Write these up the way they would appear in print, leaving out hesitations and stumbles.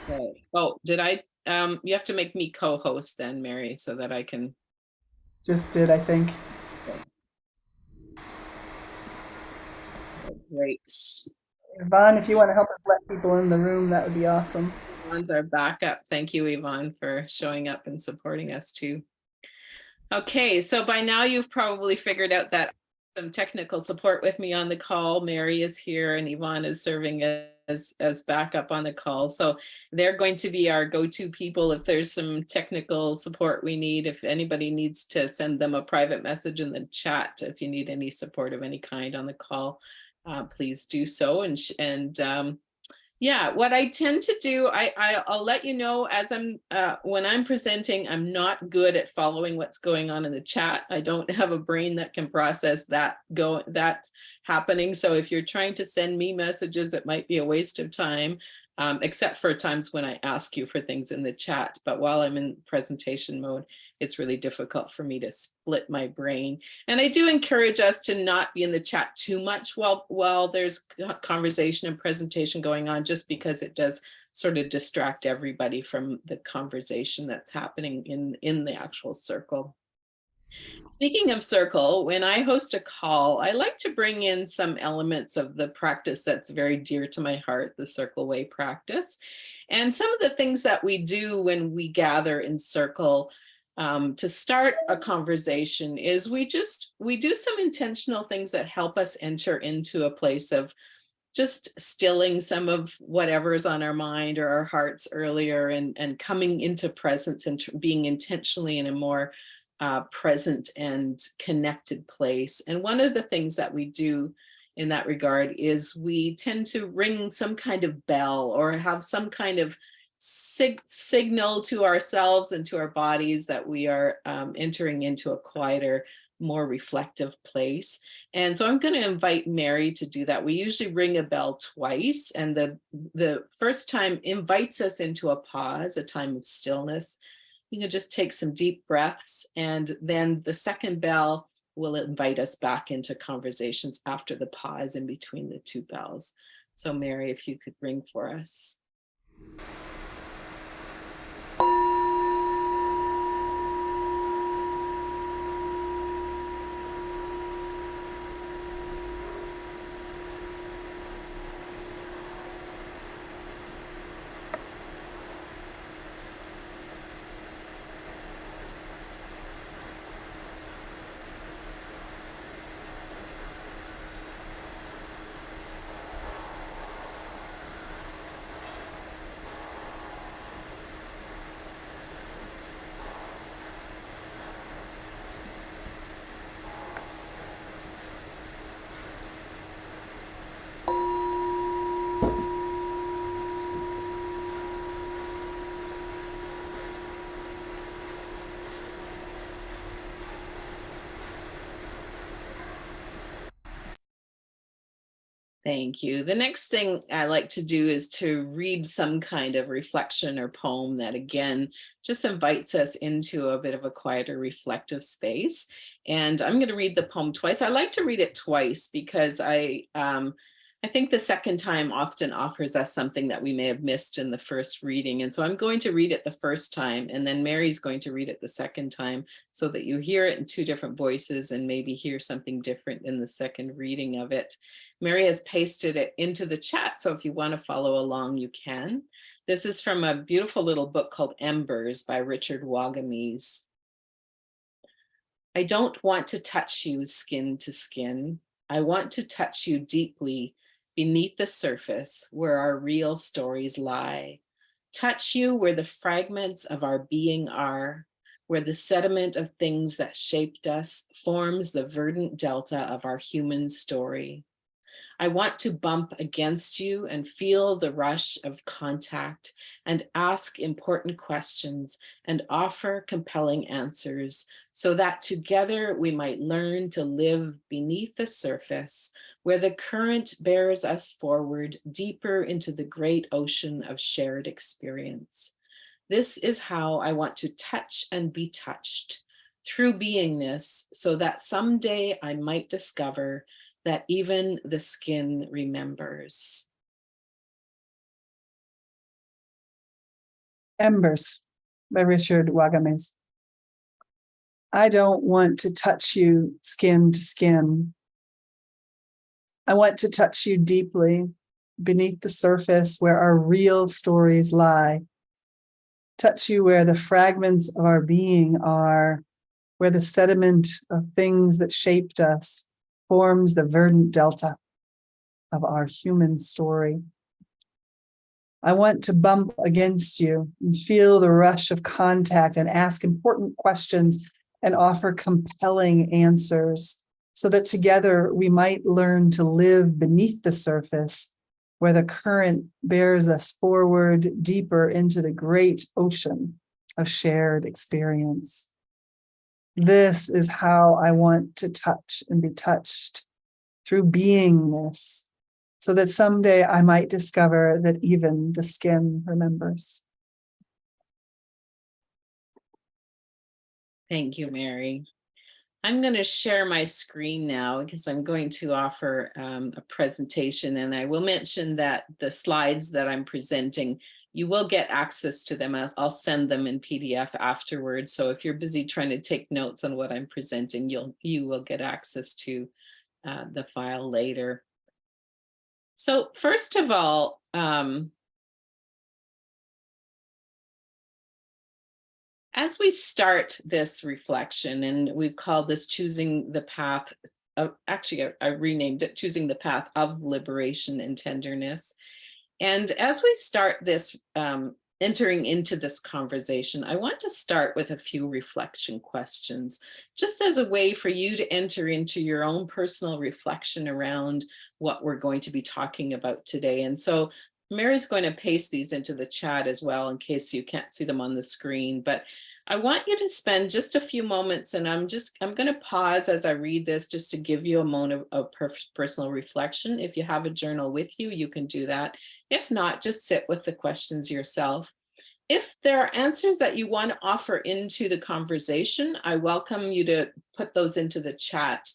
Okay. Oh, did I, you have to make me co-host then, Mary, so that I can, Just did, I think. okay, great. Yvonne, if you want to help us let people in the room, that would be awesome. Yvonne's our backup. Thank you, Yvonne, for showing up and supporting us too. Okay, so by now you've probably figured out that some technical support with me on the call. Mary is here and Yvonne is serving as backup on the call. So they're going to be our go-to people if there's some technical support we need. If anybody needs to send them a private message in the chat, if you need any support of any kind on the call, please do so. Yeah, what I tend to do, I'll let you know as when I'm presenting, I'm not good at following what's going on in the chat. I don't have a brain that can process that happening. So if you're trying to send me messages, it might be a waste of time, except for times when I ask you for things in the chat. But while I'm in presentation mode, it's really difficult for me to split my brain. And I do encourage us to not be in the chat too much while there's conversation and presentation going on, just because it does sort of distract everybody from the conversation that's happening in the actual circle. Speaking of circle, when I host a call, I like to bring in some elements of the practice that's very dear to my heart, the circle way practice. And some of the things that we do when we gather in circle to start a conversation is we do some intentional things that help us enter into a place of just stilling some of whatever's on our mind or our hearts earlier, and coming into presence and being intentionally in a more present and connected place. And one of the things that we do in that regard is we tend to ring some kind of bell or have some kind of signal to ourselves and to our bodies that we are entering into a quieter, more reflective place. And so I'm going to invite Mary to do that. We usually ring a bell twice, and the first time invites us into a pause, a time of stillness. You can just take some deep breaths, and then the second bell will invite us back into conversations after the pause in between the two bells. So Mary, if you could ring for us. Thank you. The next thing I like to do is to read some kind of reflection or poem that, again, just invites us into a bit of a quieter, reflective space. And I'm going to read the poem twice. I like to read it twice because I think the second time often offers us something that we may have missed in the first reading. And so I'm going to read it the first time, and then Mary's going to read it the second time, so that you hear it in two different voices and maybe hear something different in the second reading of it. Mary has pasted it into the chat, so if you want to follow along, you can. This is from a beautiful little book called Embers by Richard Wagamese. I don't want to touch you skin to skin. I want to touch you deeply beneath the surface where our real stories lie. Touch you where the fragments of our being are, where the sediment of things that shaped us forms the verdant delta of our human story. I want to bump against you and feel the rush of contact and ask important questions and offer compelling answers, so that together we might learn to live beneath the surface where the current bears us forward deeper into the great ocean of shared experience. This is how I want to touch and be touched through beingness, so that someday I might discover that even the skin remembers. Embers by Richard Wagames. I don't want to touch you skin to skin. I want to touch you deeply beneath the surface where our real stories lie. Touch you where the fragments of our being are, where the sediment of things that shaped us forms the verdant delta of our human story. I want to bump against you and feel the rush of contact and ask important questions and offer compelling answers so that together we might learn to live beneath the surface where the current bears us forward deeper into the great ocean of shared experience. This is how I want to touch and be touched through beingness, so that someday I might discover that even the skin remembers. Thank you, Mary. I'm going to share my screen now because I'm going to offer a presentation, and I will mention that the slides that I'm presenting, you will get access to them. I'll send them in PDF afterwards. So if you're busy trying to take notes on what I'm presenting, you will get access to the file later. So first of all, as we start this reflection, and we've called this choosing the path of, actually, I renamed it choosing the path of liberation and tenderness. And as we start this, entering into this conversation, I want to start with a few reflection questions, just as a way for you to enter into your own personal reflection around what we're going to be talking about today. And so Mary's going to paste these into the chat as well, in case you can't see them on the screen. But I want you to spend just a few moments, and I'm going to pause as I read this just to give you a moment of personal reflection. If you have a journal with you, you can do that. If not, just sit with the questions yourself. If there are answers that you want to offer into the conversation, I welcome you to put those into the chat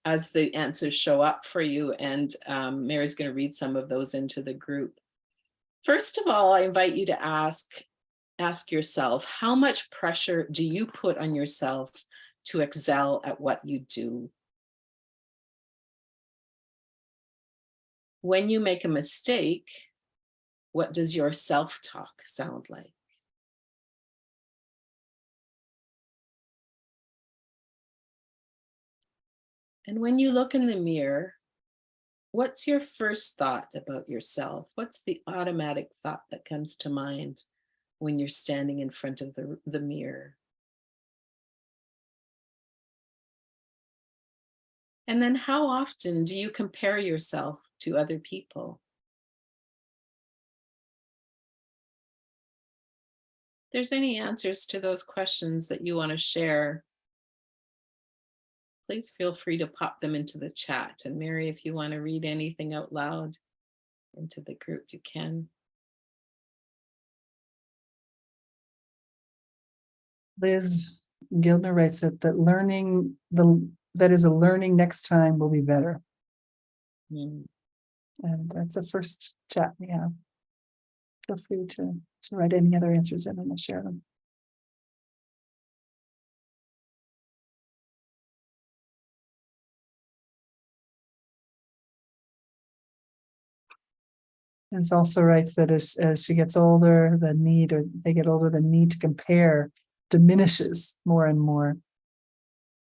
as the answers show up for you. And Mary's going to read some of those into the group. First of all, I invite you to ask yourself, how much pressure do you put on yourself to excel at what you do? When you make a mistake, what does your self-talk sound like? And when you look in the mirror, what's your first thought about yourself? What's the automatic thought that comes to mind when you're standing in front of the mirror? And then how often do you compare yourself to other people? If there's any answers to those questions that you want to share, please feel free to pop them into the chat. And Mary, if you want to read anything out loud into the group, you can. Liz Gildner writes that that is a learning next time will be better. Mm. And that's the first chat we have. Feel free to write any other answers in and I'll share them. And it also writes that as she gets older, the need to compare diminishes more and more.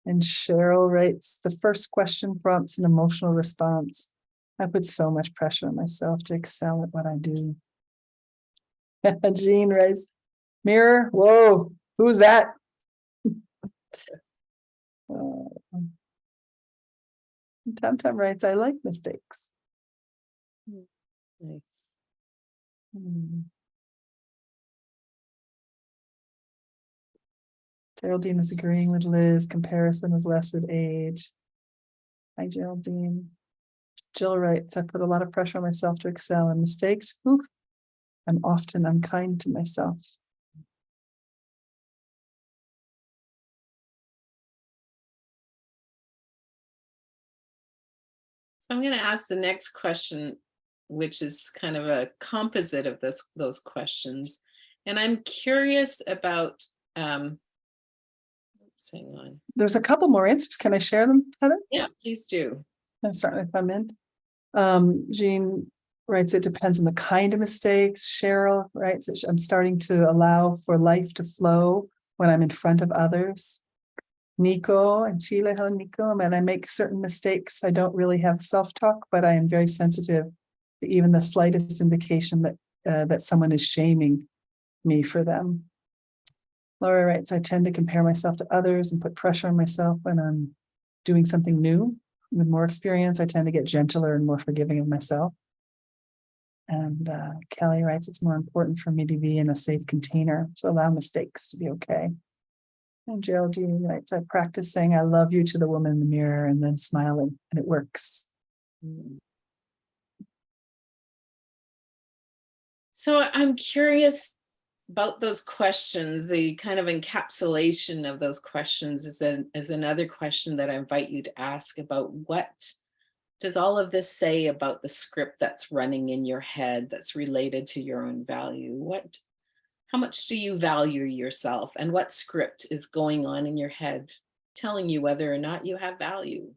And Cheryl writes, the first question prompts an emotional response. I put so much pressure on myself to excel at what I do. Jean writes, mirror, whoa, who's that? Tom writes, I like mistakes. Nice. Geraldine is agreeing with Liz. Comparison is less with age. Hi, Geraldine. Jill writes, I put a lot of pressure on myself to excel in mistakes. Ooh, I'm often unkind to myself. So I'm going to ask the next question, which is kind of a composite of those questions. And I'm curious about, hang on. There's a couple more answers. Can I share them, Heather? Yeah, please do. I'm starting to come in. Jean writes, it depends on the kind of mistakes. Cheryl writes, I'm starting to allow for life to flow when I'm in front of others. Nico and Chile, hello Nico. And I make certain mistakes. I don't really have self-talk, but I am very sensitive to even the slightest indication that someone is shaming me for them. Laura writes, I tend to compare myself to others and put pressure on myself when I'm doing something new. With more experience, I tend to get gentler and more forgiving of myself. And Kelly writes, it's more important for me to be in a safe container to allow mistakes to be okay. And Geraldine writes, I practice saying I love you to the woman in the mirror and then smiling, and it works. So I'm curious about those questions. The kind of encapsulation of those questions is another question that I invite you to ask about. What does all of this say about the script that's running in your head that's related to your own value? How much do you value yourself, and what script is going on in your head telling you whether or not you have value?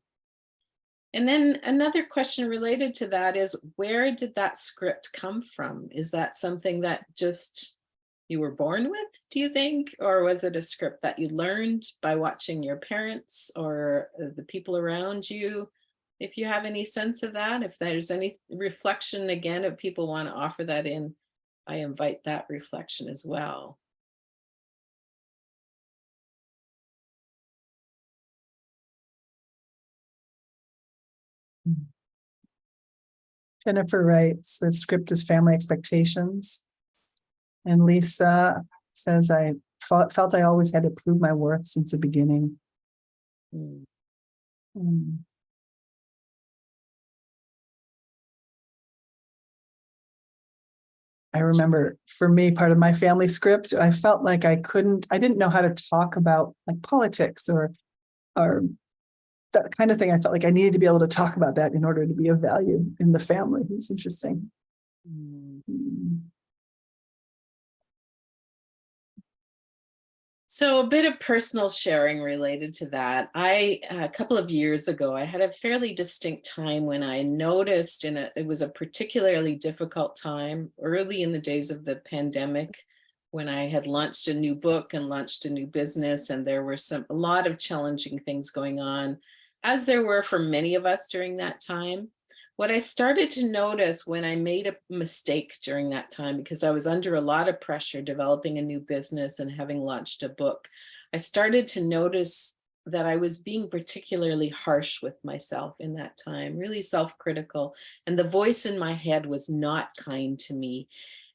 And then another question related to that is, where did that script come from? Is that something that just you were born with, do you think? Or was it a script that you learned by watching your parents or the people around you? If you have any sense of that, if there's any reflection, again, if people want to offer that in, I invite that reflection as well. Jennifer writes, the script is family expectations. And Lisa says, I felt I always had to prove my worth since the beginning. Mm. Mm. I remember for me, part of my family script, I felt like I didn't know how to talk about like politics or that kind of thing. I felt like I needed to be able to talk about that in order to be of value in the family. It's interesting. Mm. So a bit of personal sharing related to that. A couple of years ago, I had a fairly distinct time when I noticed it was a particularly difficult time early in the days of the pandemic, when I had launched a new book and launched a new business, and there were a lot of challenging things going on, as there were for many of us during that time. What I started to notice when I made a mistake during that time, because I was under a lot of pressure developing a new business and having launched a book, I started to notice that I was being particularly harsh with myself in that time, really self-critical, and the voice in my head was not kind to me.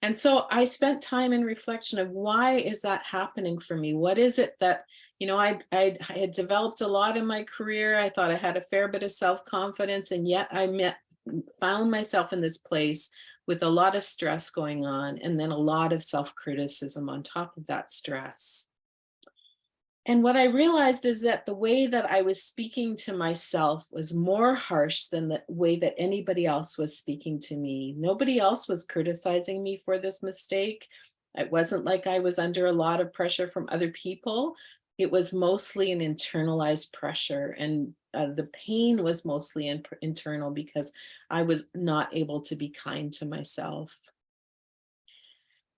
And so I spent time in reflection of, why is that happening for me? What is it that, I had developed a lot in my career. I thought I had a fair bit of self-confidence, and yet I found myself in this place with a lot of stress going on, and then a lot of self-criticism on top of that stress. And what I realized is that the way that I was speaking to myself was more harsh than the way that anybody else was speaking to me. Nobody else was criticizing me for this mistake. It wasn't like I was under a lot of pressure from other people. It was mostly an internalized pressure, and the pain was mostly internal, because I was not able to be kind to myself.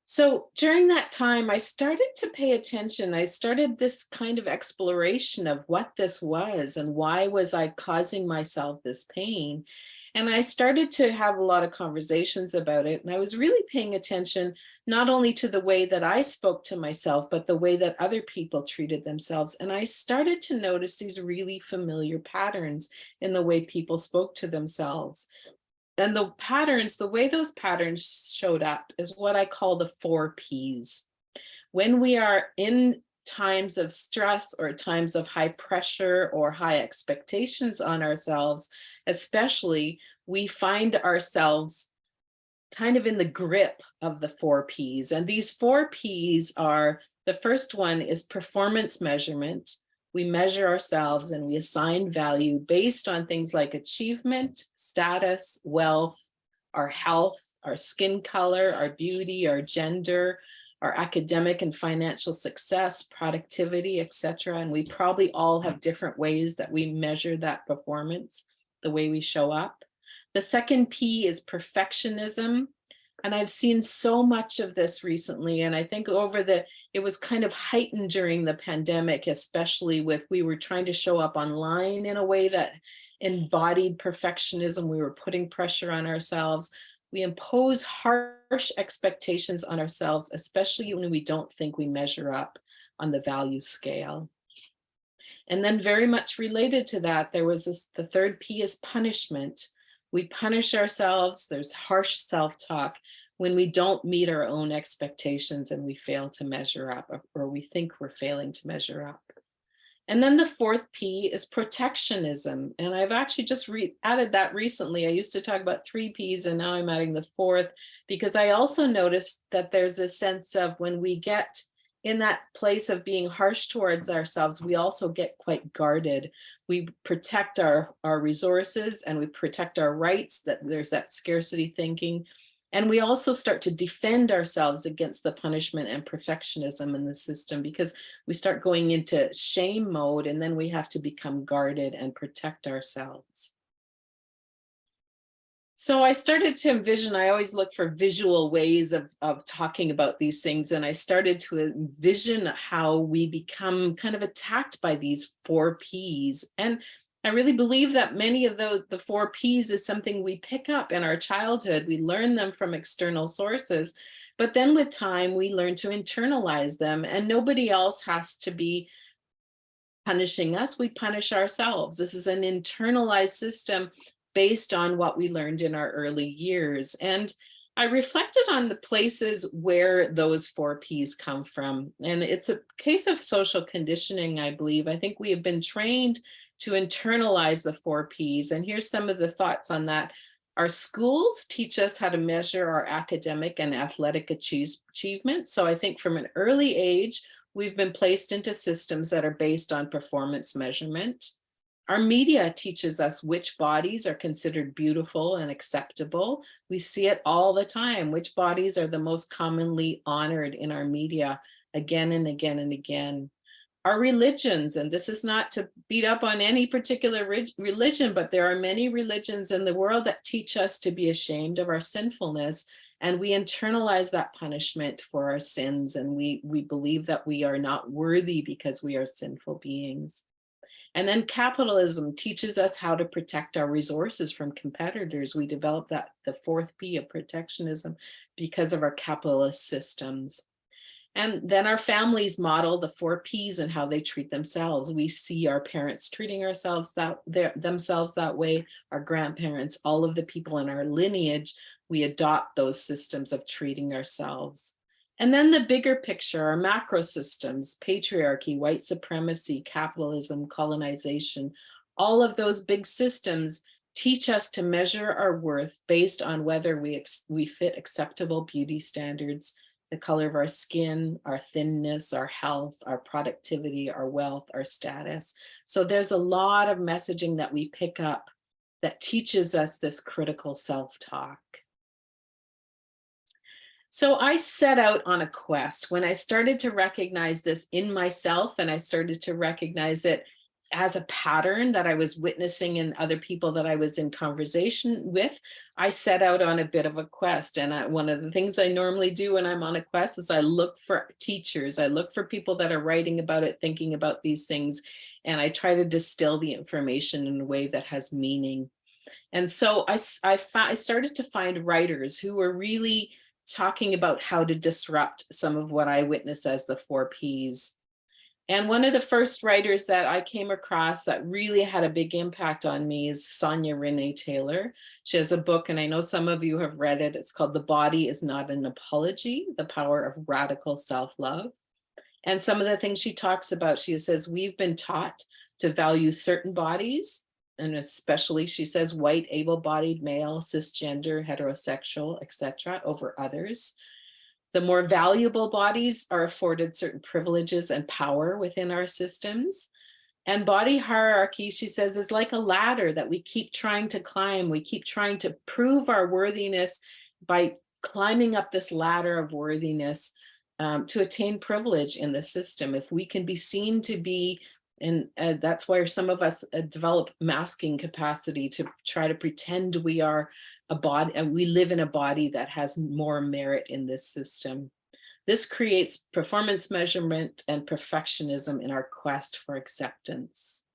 So during that time, I started to pay attention. I started this kind of exploration of what this was and why was I causing myself this pain. And I started to have a lot of conversations about it. And I was really paying attention not only to the way that I spoke to myself, but the way that other people treated themselves. And I started to notice these really familiar patterns in the way people spoke to themselves. And the way those patterns showed up is what I call the 4 Ps. When we are in times of stress or times of high pressure or high expectations on ourselves, especially, we find ourselves kind of in the grip of the 4 Ps. And these 4 Ps are, the first one is performance measurement. We measure ourselves and we assign value based on things like achievement, status, wealth, our health, our skin color, our beauty, our gender, our academic and financial success, productivity, etc. And we probably all have different ways that we measure that performance, the way we show up. The second P is perfectionism. And I've seen so much of this recently. And I think it was kind of heightened during the pandemic, especially with, we were trying to show up online in a way that embodied perfectionism. We were putting pressure on ourselves. We impose harsh expectations on ourselves, especially when we don't think we measure up on the value scale. And then very much related to that, there was the third P is punishment. We punish ourselves. There's harsh self-talk when we don't meet our own expectations and we fail to measure up, or we think we're failing to measure up. And then the fourth P is protectionism. And I've actually just added that recently. I used to talk about 3 Ps and now I'm adding the fourth, because I also noticed that there's a sense of, when we get in that place of being harsh towards ourselves, we also get quite guarded. We protect our resources and we protect our rights, that there's that scarcity thinking. And we also start to defend ourselves against the punishment and perfectionism in the system, because we start going into shame mode, and then we have to become guarded and protect ourselves. So I started to envision, I always look for visual ways of talking about these things. And I started to envision how we become kind of attacked by these 4 Ps. And I really believe that many of the 4 Ps is something we pick up in our childhood. We learn them from external sources, but then with time, we learn to internalize them, and nobody else has to be punishing us. We punish ourselves. This is an internalized system based on what we learned in our early years. And I reflected on the places where those 4 Ps come from. And it's a case of social conditioning, I believe. I think we have been trained to internalize the 4 Ps. And here's some of the thoughts on that. Our schools teach us how to measure our academic and athletic achievements. So I think from an early age, we've been placed into systems that are based on performance measurement. Our media teaches us which bodies are considered beautiful and acceptable. We see it all the time. Which bodies are the most commonly honored in our media, again and again and again. Our religions, and this is not to beat up on any particular religion, but there are many religions in the world that teach us to be ashamed of our sinfulness, and we internalize that punishment for our sins, and we believe that we are not worthy because we are sinful beings. And then capitalism teaches us how to protect our resources from competitors. We develop the 4th P of protectionism because of our capitalist systems. And then our families model the 4 Ps and how they treat themselves. We see our parents treating themselves that way, our grandparents, all of the people in our lineage, we adopt those systems of treating ourselves. And then the bigger picture, our macro systems, patriarchy, white supremacy, capitalism, colonization, all of those big systems teach us to measure our worth based on whether we fit acceptable beauty standards, the color of our skin, our thinness, our health, our productivity, our wealth, our status. So there's a lot of messaging that we pick up that teaches us this critical self-talk. So I set out on a quest when I started to recognize this in myself, and I started to recognize it as a pattern that I was witnessing in other people that I was in conversation with. I set out on a bit of a quest. And one of the things I normally do when I'm on a quest is I look for teachers. I look for people that are writing about it, thinking about these things, and I try to distill the information in a way that has meaning. And so I started to find writers who were really talking about how to disrupt some of what I witness as the 4 Ps. And one of the first writers that I came across that really had a big impact on me is Sonia Renee Taylor. She has a book, and I know some of you have read it. It's called The Body is Not an Apology, The Power of Radical Self-Love. And some of the things she talks about, she says, we've been taught to value certain bodies, and especially, she says, white, able-bodied, male, cisgender, heterosexual, etc., over others. The more valuable bodies are afforded certain privileges and power within our systems. And body hierarchy, she says, is like a ladder that we keep trying to climb. We keep trying to prove our worthiness by climbing up this ladder of worthiness to attain privilege in the system. If we can be seen to be, and that's why some of us develop masking capacity to try to pretend we are a body, and we live in a body that has more merit in this system. This creates performance measurement and perfectionism in our quest for acceptance.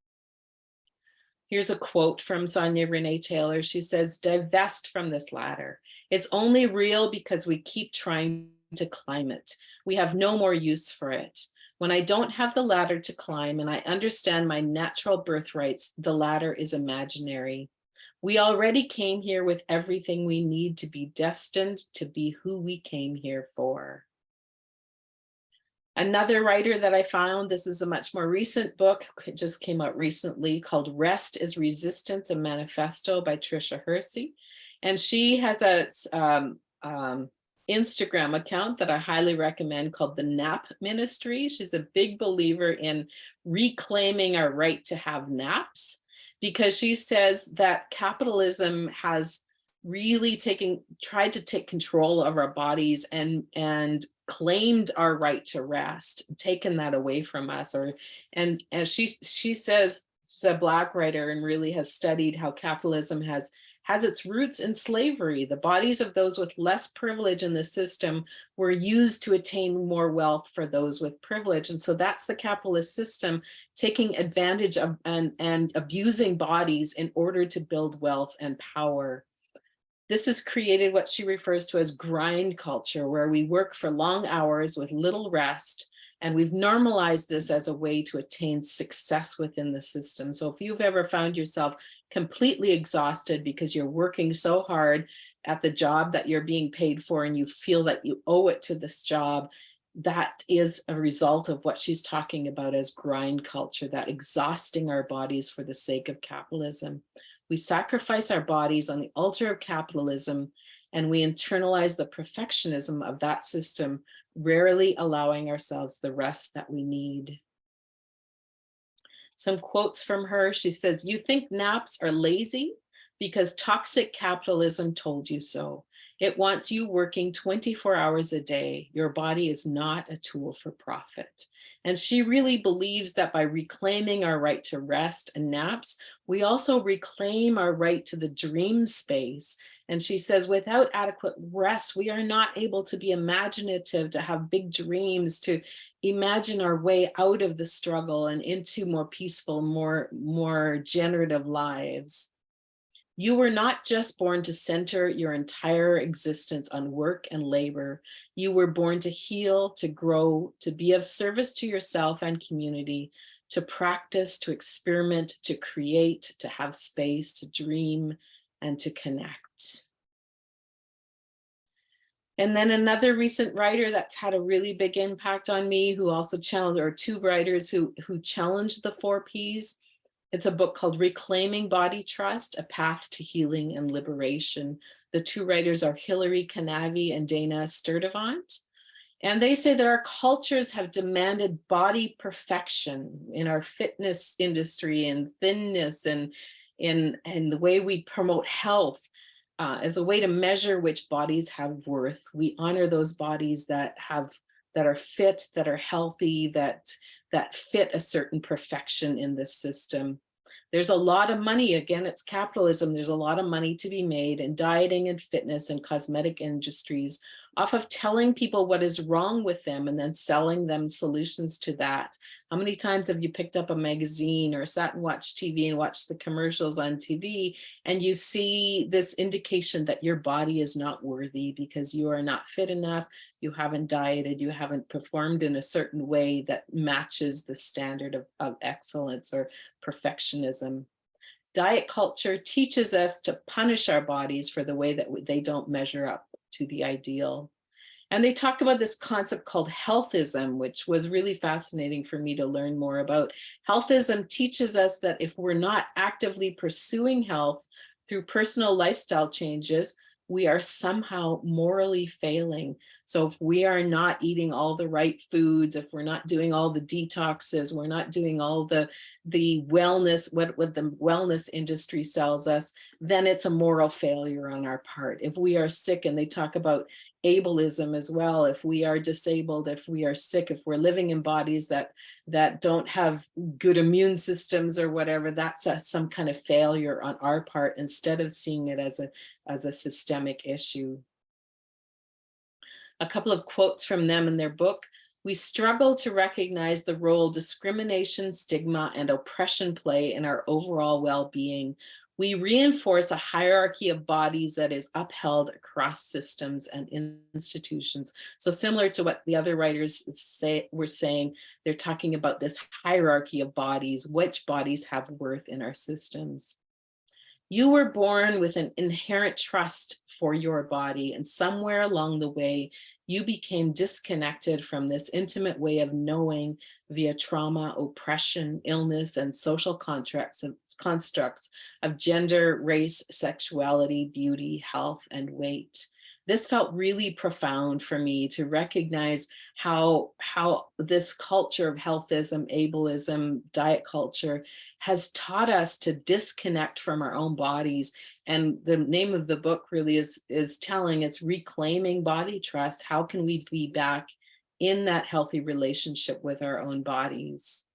Here's a quote from Sonia Renee Taylor. She says, "Divest from this ladder. It's only real because we keep trying to climb it. We have no more use for it. When I don't have the ladder to climb and I understand my natural birthrights, the ladder is imaginary. We already came here with everything we need to be destined to be who we came here for." Another writer that I found, this is a much more recent book, it just came out recently, called Rest is Resistance, a Manifesto by Tricia Hersey. And she has a Instagram account that I highly recommend called the Nap Ministry. She's a big believer in reclaiming our right to have naps, because she says that capitalism has really tried to take control of our bodies and claimed our right to rest, taken that away from us. And as she says, she's a Black writer and really has studied how capitalism has its roots in slavery. The bodies of those with less privilege in the system were used to attain more wealth for those with privilege. And so that's the capitalist system taking advantage of and abusing bodies in order to build wealth and power. This has created what she refers to as grind culture, where we work for long hours with little rest. And we've normalized this as a way to attain success within the system. So if you've ever found yourself completely exhausted because you're working so hard at the job that you're being paid for, and you feel that you owe it to this job, that is a result of what she's talking about as grind culture, that exhausting our bodies for the sake of capitalism. We sacrifice our bodies on the altar of capitalism, and we internalize the perfectionism of that system, rarely allowing ourselves the rest that we need. Some quotes from her. She says, "You think naps are lazy because toxic capitalism told you so. It wants you working 24 hours a day. Your body is not a tool for profit." And she really believes that by reclaiming our right to rest and naps, we also reclaim our right to the dream space. And she says, without adequate rest, we are not able to be imaginative, to have big dreams, to imagine our way out of the struggle and into more peaceful, more generative lives. You were not just born to center your entire existence on work and labor. You were born to heal, to grow, to be of service to yourself and community, to practice, to experiment, to create, to have space, to dream, and to connect. And then another recent writer that's had a really big impact on me, who also challenged, or two writers who challenged the 4 Ps. It's a book called Reclaiming Body Trust, A Path to Healing and Liberation. The two writers are Hilary Canavi and Dana Sturdivant. And they say that our cultures have demanded body perfection in our fitness industry and thinness and in the way we promote health as a way to measure which bodies have worth. We honor those bodies that are fit, that are healthy, that fit a certain perfection in this system. There's a lot of money, again, it's capitalism. There's a lot of money to be made in dieting and fitness and cosmetic industries off of telling people what is wrong with them and then selling them solutions to that. How many times have you picked up a magazine or sat and watched TV and watched the commercials on TV, and you see this indication that your body is not worthy because you are not fit enough, you haven't dieted, you haven't performed in a certain way that matches the standard of excellence or perfectionism. Diet culture teaches us to punish our bodies for the way that they don't measure up to the ideal. And they talk about this concept called healthism, which was really fascinating for me to learn more about. Healthism teaches us that if we're not actively pursuing health through personal lifestyle changes, we are somehow morally failing. So if we are not eating all the right foods, if we're not doing all the detoxes, we're not doing all the wellness, what the wellness industry sells us, then it's a moral failure on our part. If we are sick, and they talk about ableism as well, if we are disabled, if we are sick, if we're living in bodies that don't have good immune systems or whatever, that's some kind of failure on our part, instead of seeing it as a systemic issue. A couple of quotes from them in their book: "We struggle to recognize the role discrimination, stigma, and oppression play in our overall well-being. We reinforce a hierarchy of bodies that is upheld across systems and institutions." So similar to what the other writers were saying, they're talking about this hierarchy of bodies, which bodies have worth in our systems. "You were born with an inherent trust for your body, and somewhere along the way, you became disconnected from this intimate way of knowing via trauma, oppression, illness, and social constructs of gender, race, sexuality, beauty, health, and weight." This felt really profound for me, to recognize how this culture of healthism, ableism, diet culture has taught us to disconnect from our own bodies. And the name of the book really is telling, it's reclaiming body trust. How can we be back in that healthy relationship with our own bodies?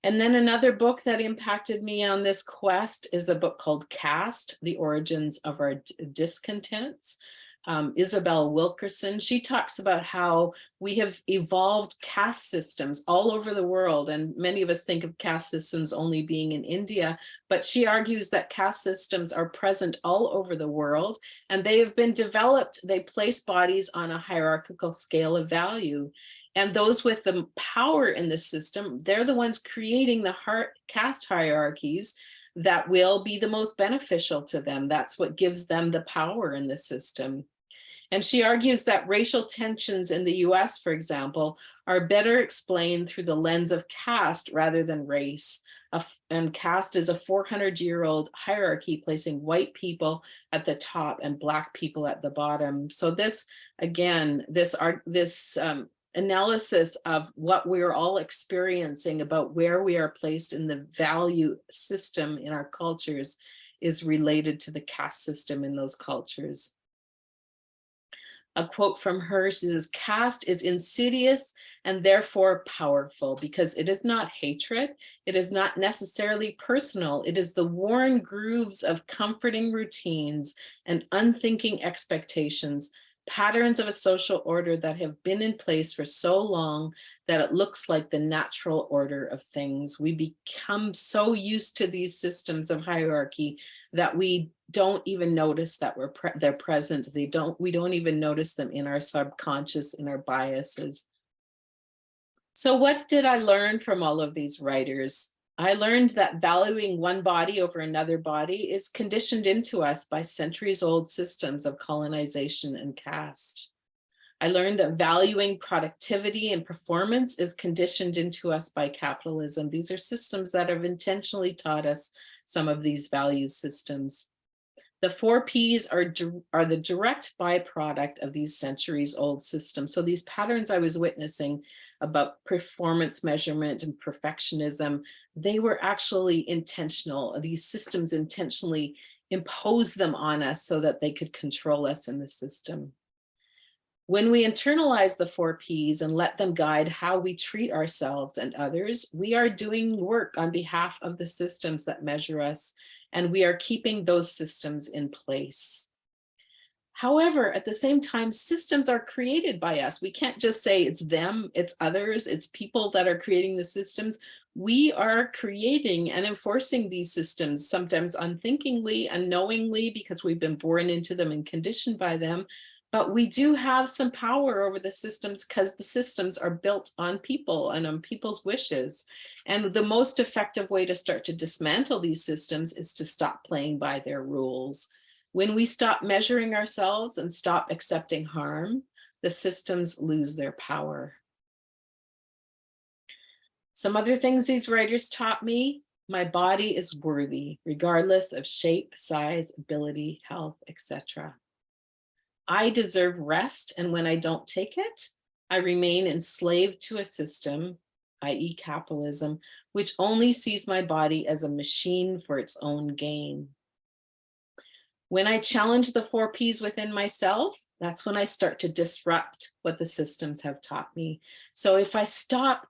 And then another book that impacted me on this quest is a book called Caste: The Origins of Our Discontents. Isabel Wilkerson, she talks about how we have evolved caste systems all over the world. And many of us think of caste systems only being in India, but she argues that caste systems are present all over the world, and they have been developed. They place bodies on a hierarchical scale of value. And those with the power in the system, they're the ones creating the caste hierarchies that will be the most beneficial to them. That's what gives them the power in the system. And she argues that racial tensions in the US, for example, are better explained through the lens of caste rather than race. And caste is a 400-year-old hierarchy, placing white people at the top and Black people at the bottom. So this, again, this analysis of what we're all experiencing about where we are placed in the value system in our cultures is related to the caste system in those cultures. A quote from her, she says, "Caste is insidious and therefore powerful because it is not hatred. It is not necessarily personal. It is the worn grooves of comforting routines and unthinking expectations, patterns of a social order that have been in place for so long that it looks like the natural order of things." We become so used to these systems of hierarchy that we don't even notice that they're present. We don't even notice them in our subconscious, in our biases. So what did I learn from all of these writers? I learned that valuing one body over another body is conditioned into us by centuries-old systems of colonization and caste. I learned that valuing productivity and performance is conditioned into us by capitalism. These are systems that have intentionally taught us some of these value systems. The 4 Ps are the direct byproduct of these centuries-old systems. So these patterns I was witnessing about performance measurement and perfectionism, they were actually intentional. These systems intentionally imposed them on us so that they could control us in the system. When we internalize the 4 Ps and let them guide how we treat ourselves and others, we are doing work on behalf of the systems that measure us, and we are keeping those systems in place. However, at the same time, systems are created by us. We can't just say it's them, it's others, it's people that are creating the systems. We are creating and enforcing these systems, sometimes unthinkingly, unknowingly, because we've been born into them and conditioned by them. But we do have some power over the systems because the systems are built on people and on people's wishes. And the most effective way to start to dismantle these systems is to stop playing by their rules. When we stop measuring ourselves and stop accepting harm, the systems lose their power. Some other things these writers taught me: my body is worthy, regardless of shape, size, ability, health, etc. I deserve rest, and when I don't take it, I remain enslaved to a system, i.e. capitalism, which only sees my body as a machine for its own gain. When I challenge the 4 Ps within myself, that's when I start to disrupt what the systems have taught me. So if I stop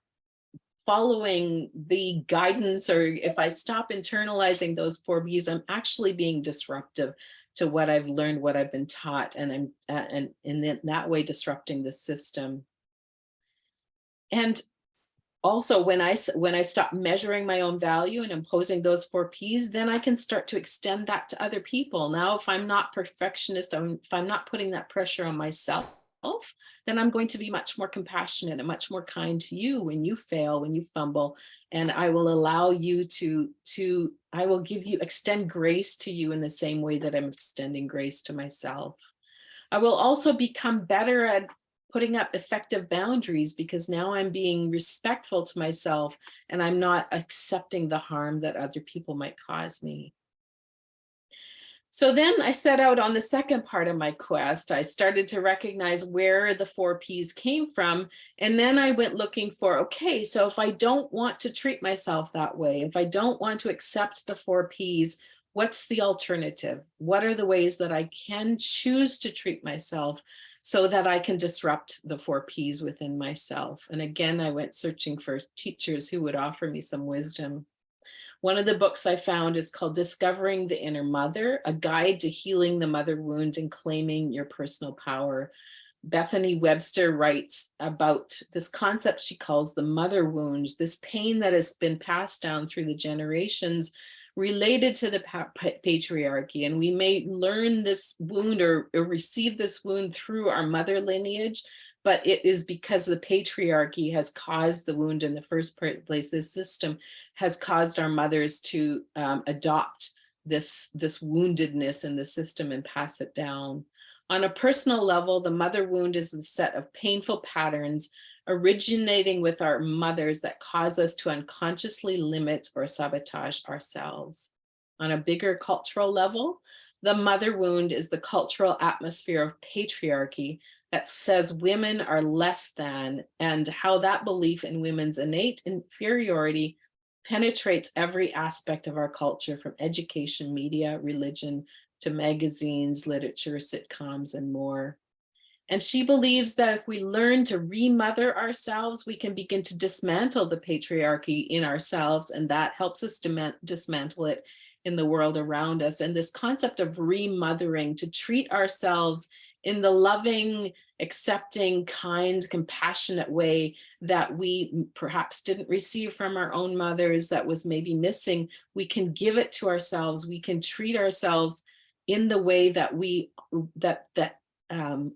following the guidance, or if I stop internalizing those 4 Ps, I'm actually being disruptive to what I've learned, what I've been taught, and I'm and in that way disrupting the system. And also, when I stop measuring my own value and imposing those 4 Ps, then I can start to extend that to other people. Now, if I'm not perfectionist, if I'm not putting that pressure on myself, then I'm going to be much more compassionate and much more kind to you when you fail, when you fumble, and I will allow you I will extend grace to you in the same way that I'm extending grace to myself. I will also become better at putting up effective boundaries, because now I'm being respectful to myself and I'm not accepting the harm that other people might cause me. So then I set out on the second part of my quest. I started to recognize where the 4 Ps came from. And then I went looking for, okay, so if I don't want to treat myself that way, if I don't want to accept the 4 Ps, what's the alternative? What are the ways that I can choose to treat myself so that I can disrupt the 4 Ps within myself? And again, I went searching for teachers who would offer me some wisdom. One of the books I found is called Discovering the Inner Mother, a guide to healing the mother wound and claiming your personal power. Bethany Webster writes about this concept she calls the mother wound, this pain that has been passed down through the generations related to the patriarchy. And we may learn this wound or receive this wound through our mother lineage, but it is because the patriarchy has caused the wound in the first place. This system has caused our mothers to adopt this woundedness in the system and pass it down. On a personal level, the mother wound is a set of painful patterns originating with our mothers that cause us to unconsciously limit or sabotage ourselves. On a bigger cultural level, the mother wound is the cultural atmosphere of patriarchy that says women are less than, and how that belief in women's innate inferiority penetrates every aspect of our culture, from education, media, religion, to magazines, literature, sitcoms, and more. And she believes that if we learn to remother ourselves, we can begin to dismantle the patriarchy in ourselves, and that helps us dismantle it in the world around us. And this concept of remothering, to treat ourselves in the loving, accepting, kind, compassionate way that we perhaps didn't receive from our own mothers, that was maybe missing, we can give it to ourselves. We can treat ourselves in the way that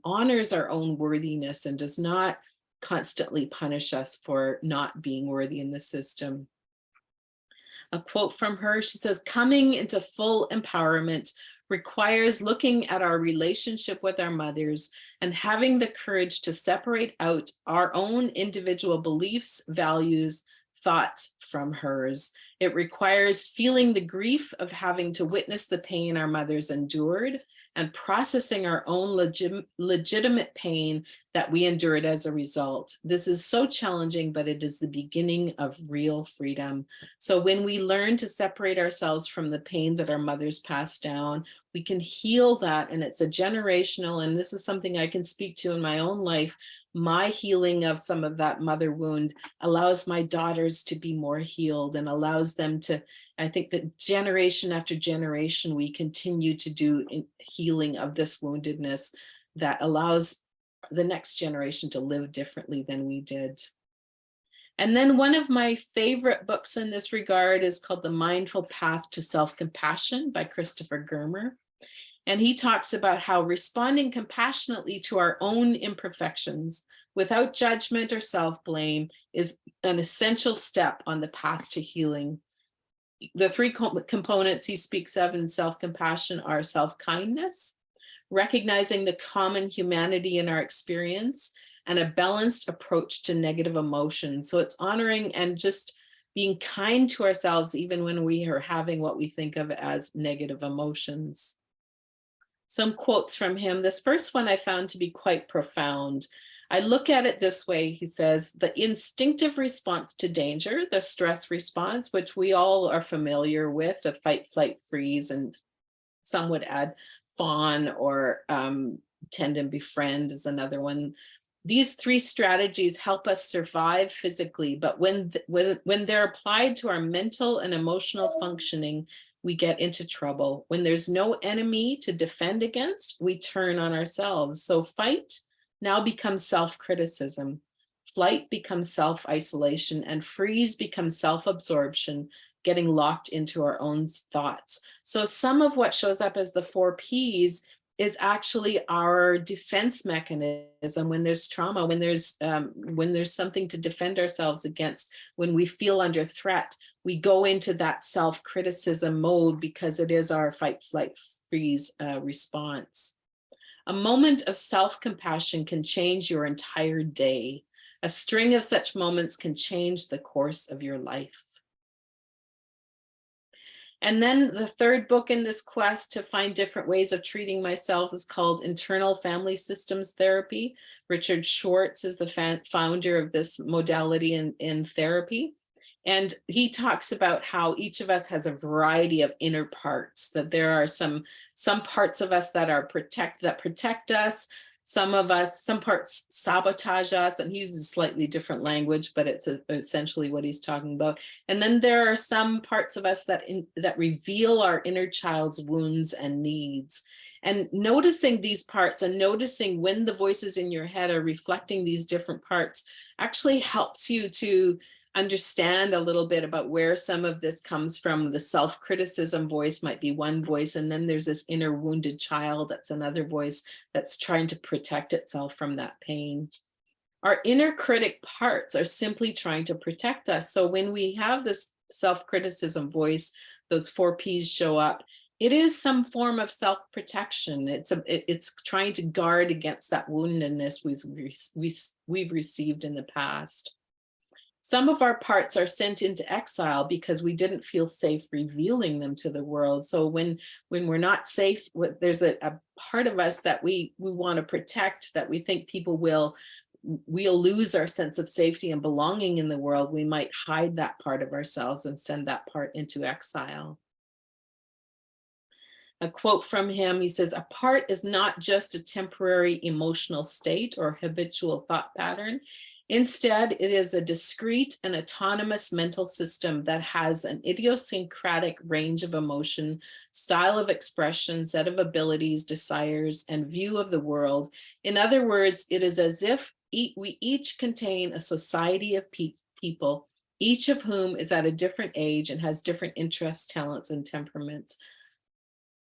honors our own worthiness and does not constantly punish us for not being worthy in the system. A quote from her, she says, "Coming into full empowerment requires looking at our relationship with our mothers and having the courage to separate out our own individual beliefs, values, thoughts from hers. It requires feeling the grief of having to witness the pain our mothers endured and processing our own legitimate pain that we endured as a result. This is so challenging, but it is the beginning of real freedom." So when we learn to separate ourselves from the pain that our mothers passed down, we can heal that. And it's a generational, and this is something I can speak to in my own life. My healing of some of that mother wound allows my daughters to be more healed and allows them to, I think that generation after generation, we continue to do healing of this woundedness that allows the next generation to live differently than we did. And then one of my favorite books in this regard is called The Mindful Path to Self-Compassion by Christopher Germer. And he talks about how responding compassionately to our own imperfections without judgment or self-blame is an essential step on the path to healing. The three components he speaks of in self-compassion are self-kindness, recognizing the common humanity in our experience, and a balanced approach to negative emotions. So it's honoring and just being kind to ourselves, even when we are having what we think of as negative emotions. some quotes from him. This first one I found to be quite profound. I look at it this way, he says, the instinctive response to danger, the stress response, which we all are familiar with, the fight, flight, freeze, and some would add fawn or tend and befriend is another one. These three strategies help us survive physically, but when they're applied to our mental and emotional functioning, we get into trouble. When there's no enemy to defend against, we turn on ourselves. So fight now becomes self-criticism. Flight becomes self-isolation, and freeze becomes self-absorption, getting locked into our own thoughts. So some of what shows up as the 4 Ps is actually our defense mechanism when there's trauma, when there's something to defend ourselves against, when we feel under threat, we go into that self-criticism mode because it is our fight, flight, freeze response. A moment of self-compassion can change your entire day. A string of such moments can change the course of your life. And then the third book in this quest to find different ways of treating myself is called Internal Family Systems Therapy. Richard Schwartz is the founder of this modality in therapy. And he talks about how each of us has a variety of inner parts, that there are some parts of us that protect us. Some parts sabotage us, and he uses slightly different language, but it's essentially what he's talking about. And then there are some parts of us that reveal our inner child's wounds and needs. And noticing these parts and noticing when the voices in your head are reflecting these different parts actually helps you to understand a little bit about where some of this comes from. The self-criticism voice might be one voice, and then there's this inner wounded child that's another voice that's trying to protect itself from that pain. Our inner critic parts are simply trying to protect us. So when we have this self-criticism voice, those 4 Ps show up, it is some form of self-protection. It's trying to guard against that woundedness we've received in the past. Some of our parts are sent into exile because we didn't feel safe revealing them to the world. So when we're not safe, there's a part of us that we want to protect, that we think people we'll lose our sense of safety and belonging in the world. We might hide that part of ourselves and send that part into exile. A quote from him, he says, "A part is not just a temporary emotional state or habitual thought pattern. Instead, it is a discrete and autonomous mental system that has an idiosyncratic range of emotion, style of expression, set of abilities, desires, and view of the world. In other words, it is as if we each contain a society of people, each of whom is at a different age and has different interests, talents, and temperaments."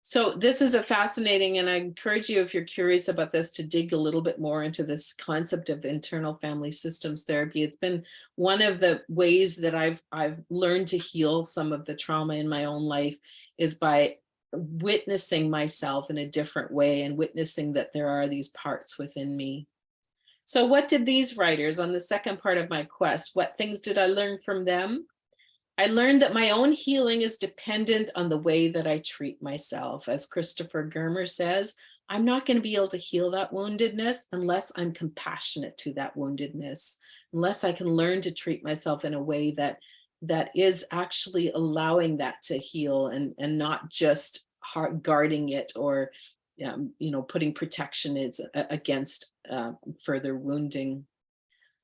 So this is a fascinating, and I encourage you, if you're curious about this, to dig a little bit more into this concept of internal family systems therapy. It's been one of the ways that I've learned to heal some of the trauma in my own life, is by witnessing myself in a different way and witnessing that there are these parts within me. So what did these writers on the second part of my quest, what things did I learn from them? I learned that my own healing is dependent on the way that I treat myself. As Christopher Germer says, I'm not going to be able to heal that woundedness unless I'm compassionate to that woundedness, unless I can learn to treat myself in a way that is actually allowing that to heal and not just guarding it or putting protection against further wounding.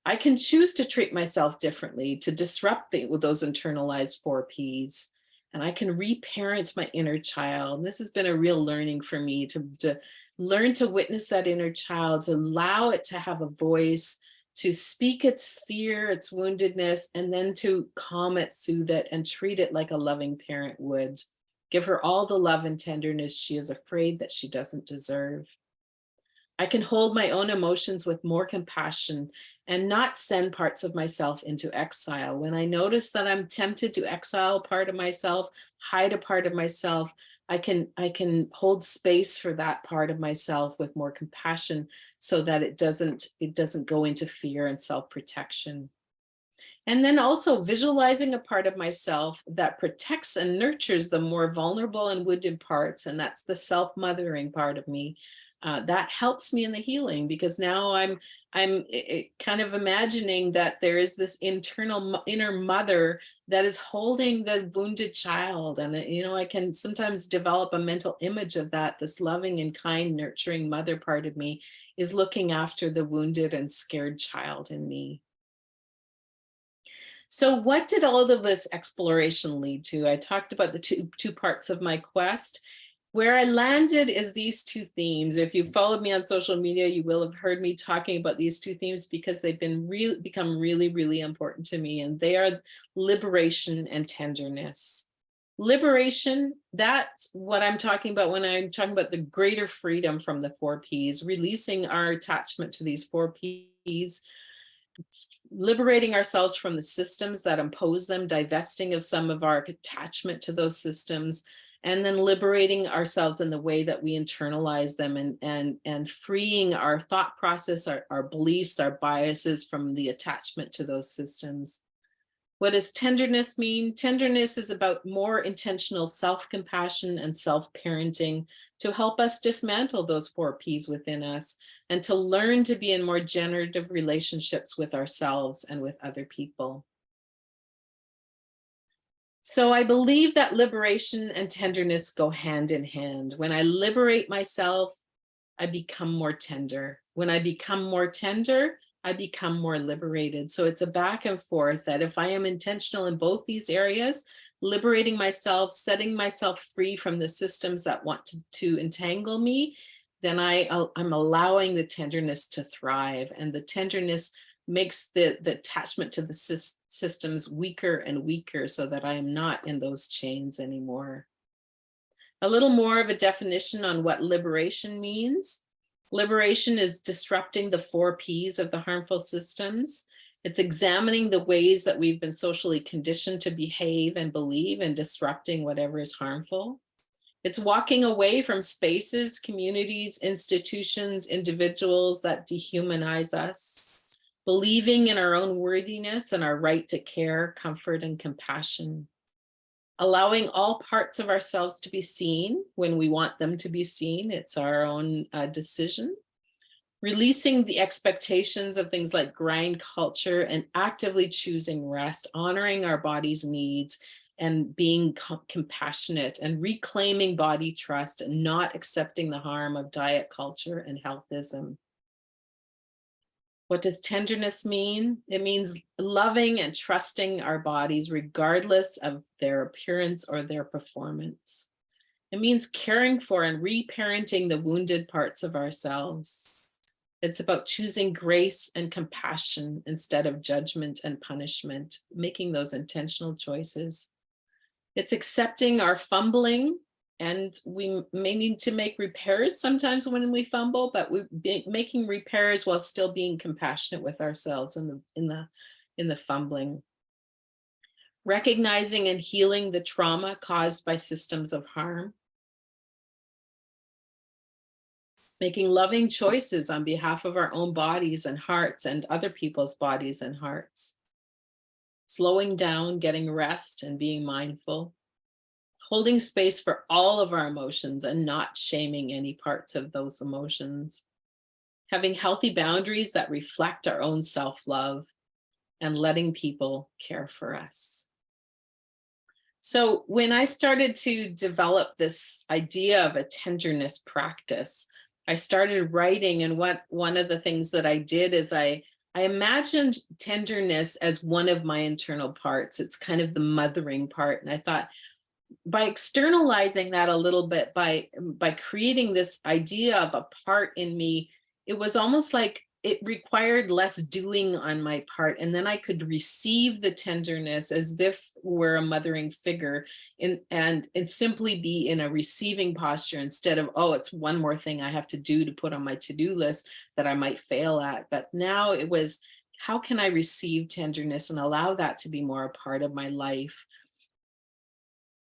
I can choose to treat myself differently, to disrupt those internalized 4 Ps, and I can reparent my inner child. And this has been a real learning for me, to learn to witness that inner child, to allow it to have a voice, to speak its fear, its woundedness, and then to calm it, soothe it, and treat it like a loving parent would. Give her all the love and tenderness she is afraid that she doesn't deserve. I can hold my own emotions with more compassion and not send parts of myself into exile. When I notice that I'm tempted to exile a part of myself, hide a part of myself, I can hold space for that part of myself with more compassion so that it doesn't go into fear and self-protection. And then also visualizing a part of myself that protects and nurtures the more vulnerable and wounded parts. And that's the self-mothering part of me. That helps me in the healing, because now I'm kind of imagining that there is this inner mother that is holding the wounded child. And, I can sometimes develop a mental image of that. This loving and kind, nurturing mother part of me is looking after the wounded and scared child in me. So what did all of this exploration lead to? I talked about the two parts of my quest. Where I landed is these two themes. If you followed me on social media, you will have heard me talking about these two themes, because they've become really, really important to me. And they are liberation and tenderness. Liberation, that's what I'm talking about when I'm talking about the greater freedom from the 4Ps, releasing our attachment to these 4Ps, liberating ourselves from the systems that impose them, divesting of some of our attachment to those systems, and then liberating ourselves in the way that we internalize them, and freeing our thought process, our beliefs, our biases from the attachment to those systems. What does tenderness mean? Tenderness is about more intentional self-compassion and self-parenting to help us dismantle those 4Ps within us, and to learn to be in more generative relationships with ourselves and with other people. So I believe that liberation and tenderness go hand in hand. When I liberate myself, I become more tender. When I become more tender, I become more liberated. So it's a back and forth, that if I am intentional in both these areas, liberating myself, setting myself free from the systems that want to entangle me, then I'm allowing the tenderness to thrive. And the tenderness makes the attachment to the systems weaker and weaker, so that I am not in those chains anymore. A little more of a definition on what liberation means. Liberation is disrupting the 4Ps of the harmful systems. It's examining the ways that we've been socially conditioned to behave and believe, and disrupting whatever is harmful. It's walking away from spaces, communities, institutions, individuals that dehumanize us. Believing in our own worthiness and our right to care, comfort, and compassion. Allowing all parts of ourselves to be seen when we want them to be seen. It's our own decision. Releasing the expectations of things like grind culture, and actively choosing rest, honoring our body's needs, and being compassionate, and reclaiming body trust, and not accepting the harm of diet culture and healthism. What does tenderness mean? It means loving and trusting our bodies regardless of their appearance or their performance. It means caring for and reparenting the wounded parts of ourselves. It's about choosing grace and compassion instead of judgment and punishment, making those intentional choices. It's accepting our fumbling, and we may need to make repairs sometimes when we fumble, but making repairs while still being compassionate with ourselves in the fumbling. Recognizing and healing the trauma caused by systems of harm. Making loving choices on behalf of our own bodies and hearts, and other people's bodies and hearts. Slowing down, getting rest, and being mindful. Holding space for all of our emotions and not shaming any parts of those emotions. Having healthy boundaries that reflect our own self-love, and letting people care for us. So when I started to develop this idea of a tenderness practice, I started writing, and one of the things that I did is I imagined tenderness as one of my internal parts. It's kind of the mothering part. And I thought, by externalizing that a little bit, by creating this idea of a part in me, it was almost like it required less doing on my part. And then I could receive the tenderness as if we're a mothering figure, and simply be in a receiving posture, instead of, oh, it's one more thing I have to do to put on my to-do list that I might fail at. But now it was, how can I receive tenderness and allow that to be more a part of my life?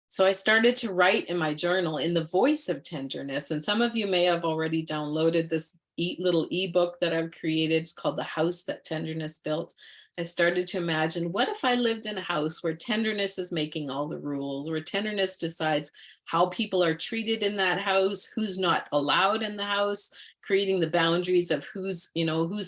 So I started to write in my journal in the voice of tenderness. And some of you may have already downloaded this little ebook that I've created. It's called The House That Tenderness Built. I started to imagine, what if I lived in a house where tenderness is making all the rules, where tenderness decides how people are treated in that house, who's not allowed in the house, creating the boundaries of who's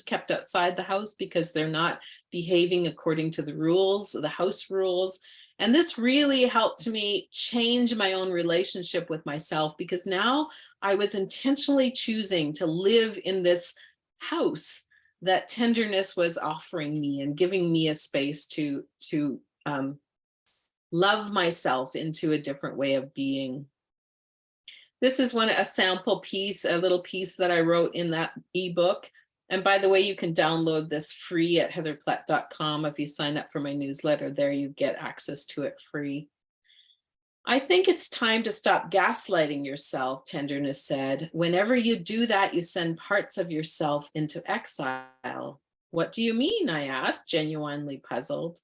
kept outside the house because they're not behaving according to the rules, the house rules. And this really helped me change my own relationship with myself, because now I was intentionally choosing to live in this house that tenderness was offering me and giving me a space to love myself into a different way of being. This is a sample piece, a little piece that I wrote in that ebook. And by the way, you can download this free at heatherplett.com. If you sign up for my newsletter there, you get access to it free. I think it's time to stop gaslighting yourself, Tenderness said. Whenever you do that, you send parts of yourself into exile. What do you mean? I asked, genuinely puzzled.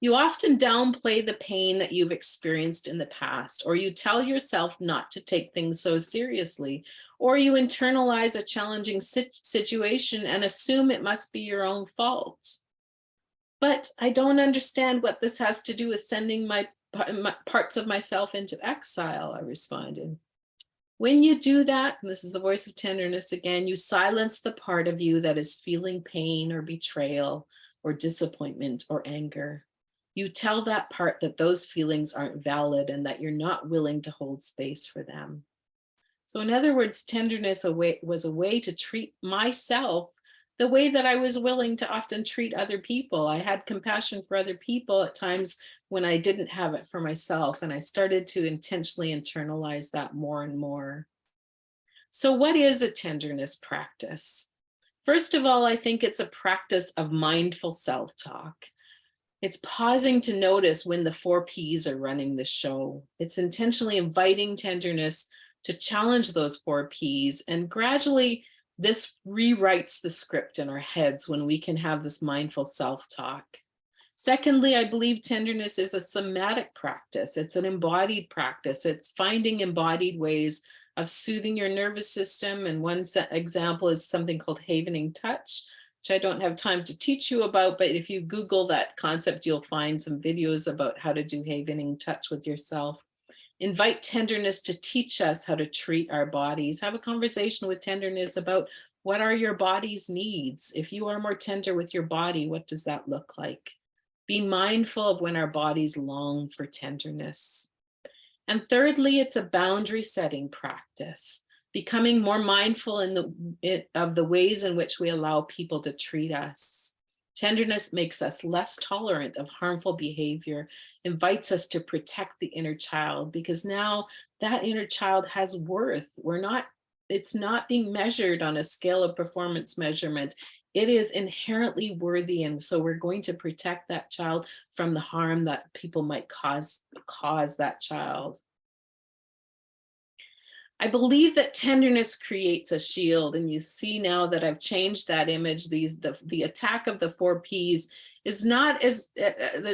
You often downplay the pain that you've experienced in the past, or you tell yourself not to take things so seriously, or you internalize a challenging situation and assume it must be your own fault. But I don't understand what this has to do with sending my parts of myself into exile, I responded. When you do that, and this is the voice of tenderness again, you silence the part of you that is feeling pain or betrayal or disappointment or anger. You tell that part that those feelings aren't valid and that you're not willing to hold space for them. So in other words, tenderness was a way to treat myself the way that I was willing to often treat other people. I had compassion for other people at times when I didn't have it for myself, and I started to intentionally internalize that more and more. So what is a tenderness practice? First of all, I think it's a practice of mindful self-talk. It's pausing to notice when the 4 Ps are running the show. It's intentionally inviting tenderness to challenge those 4 Ps, and gradually this rewrites the script in our heads when we can have this mindful self-talk. Secondly, I believe tenderness is a somatic practice. It's an embodied practice. It's finding embodied ways of soothing your nervous system. And one example is something called havening touch, which I don't have time to teach you about, but if you Google that concept, you'll find some videos about how to do havening touch with yourself. Invite tenderness to teach us how to treat our bodies. Have a conversation with tenderness about what are your body's needs. If you are more tender with your body, what does that look like? Be mindful of when our bodies long for tenderness. And thirdly, it's a boundary setting practice, becoming more mindful of the ways in which we allow people to treat us. Tenderness makes us less tolerant of harmful behavior, invites us to protect the inner child, because now that inner child has worth. It's not being measured on a scale of performance measurement. It is inherently worthy. And so we're going to protect that child from the harm that people might cause that child. I believe that tenderness creates a shield, and you see now that I've changed that image. The attack of the 4 Ps is not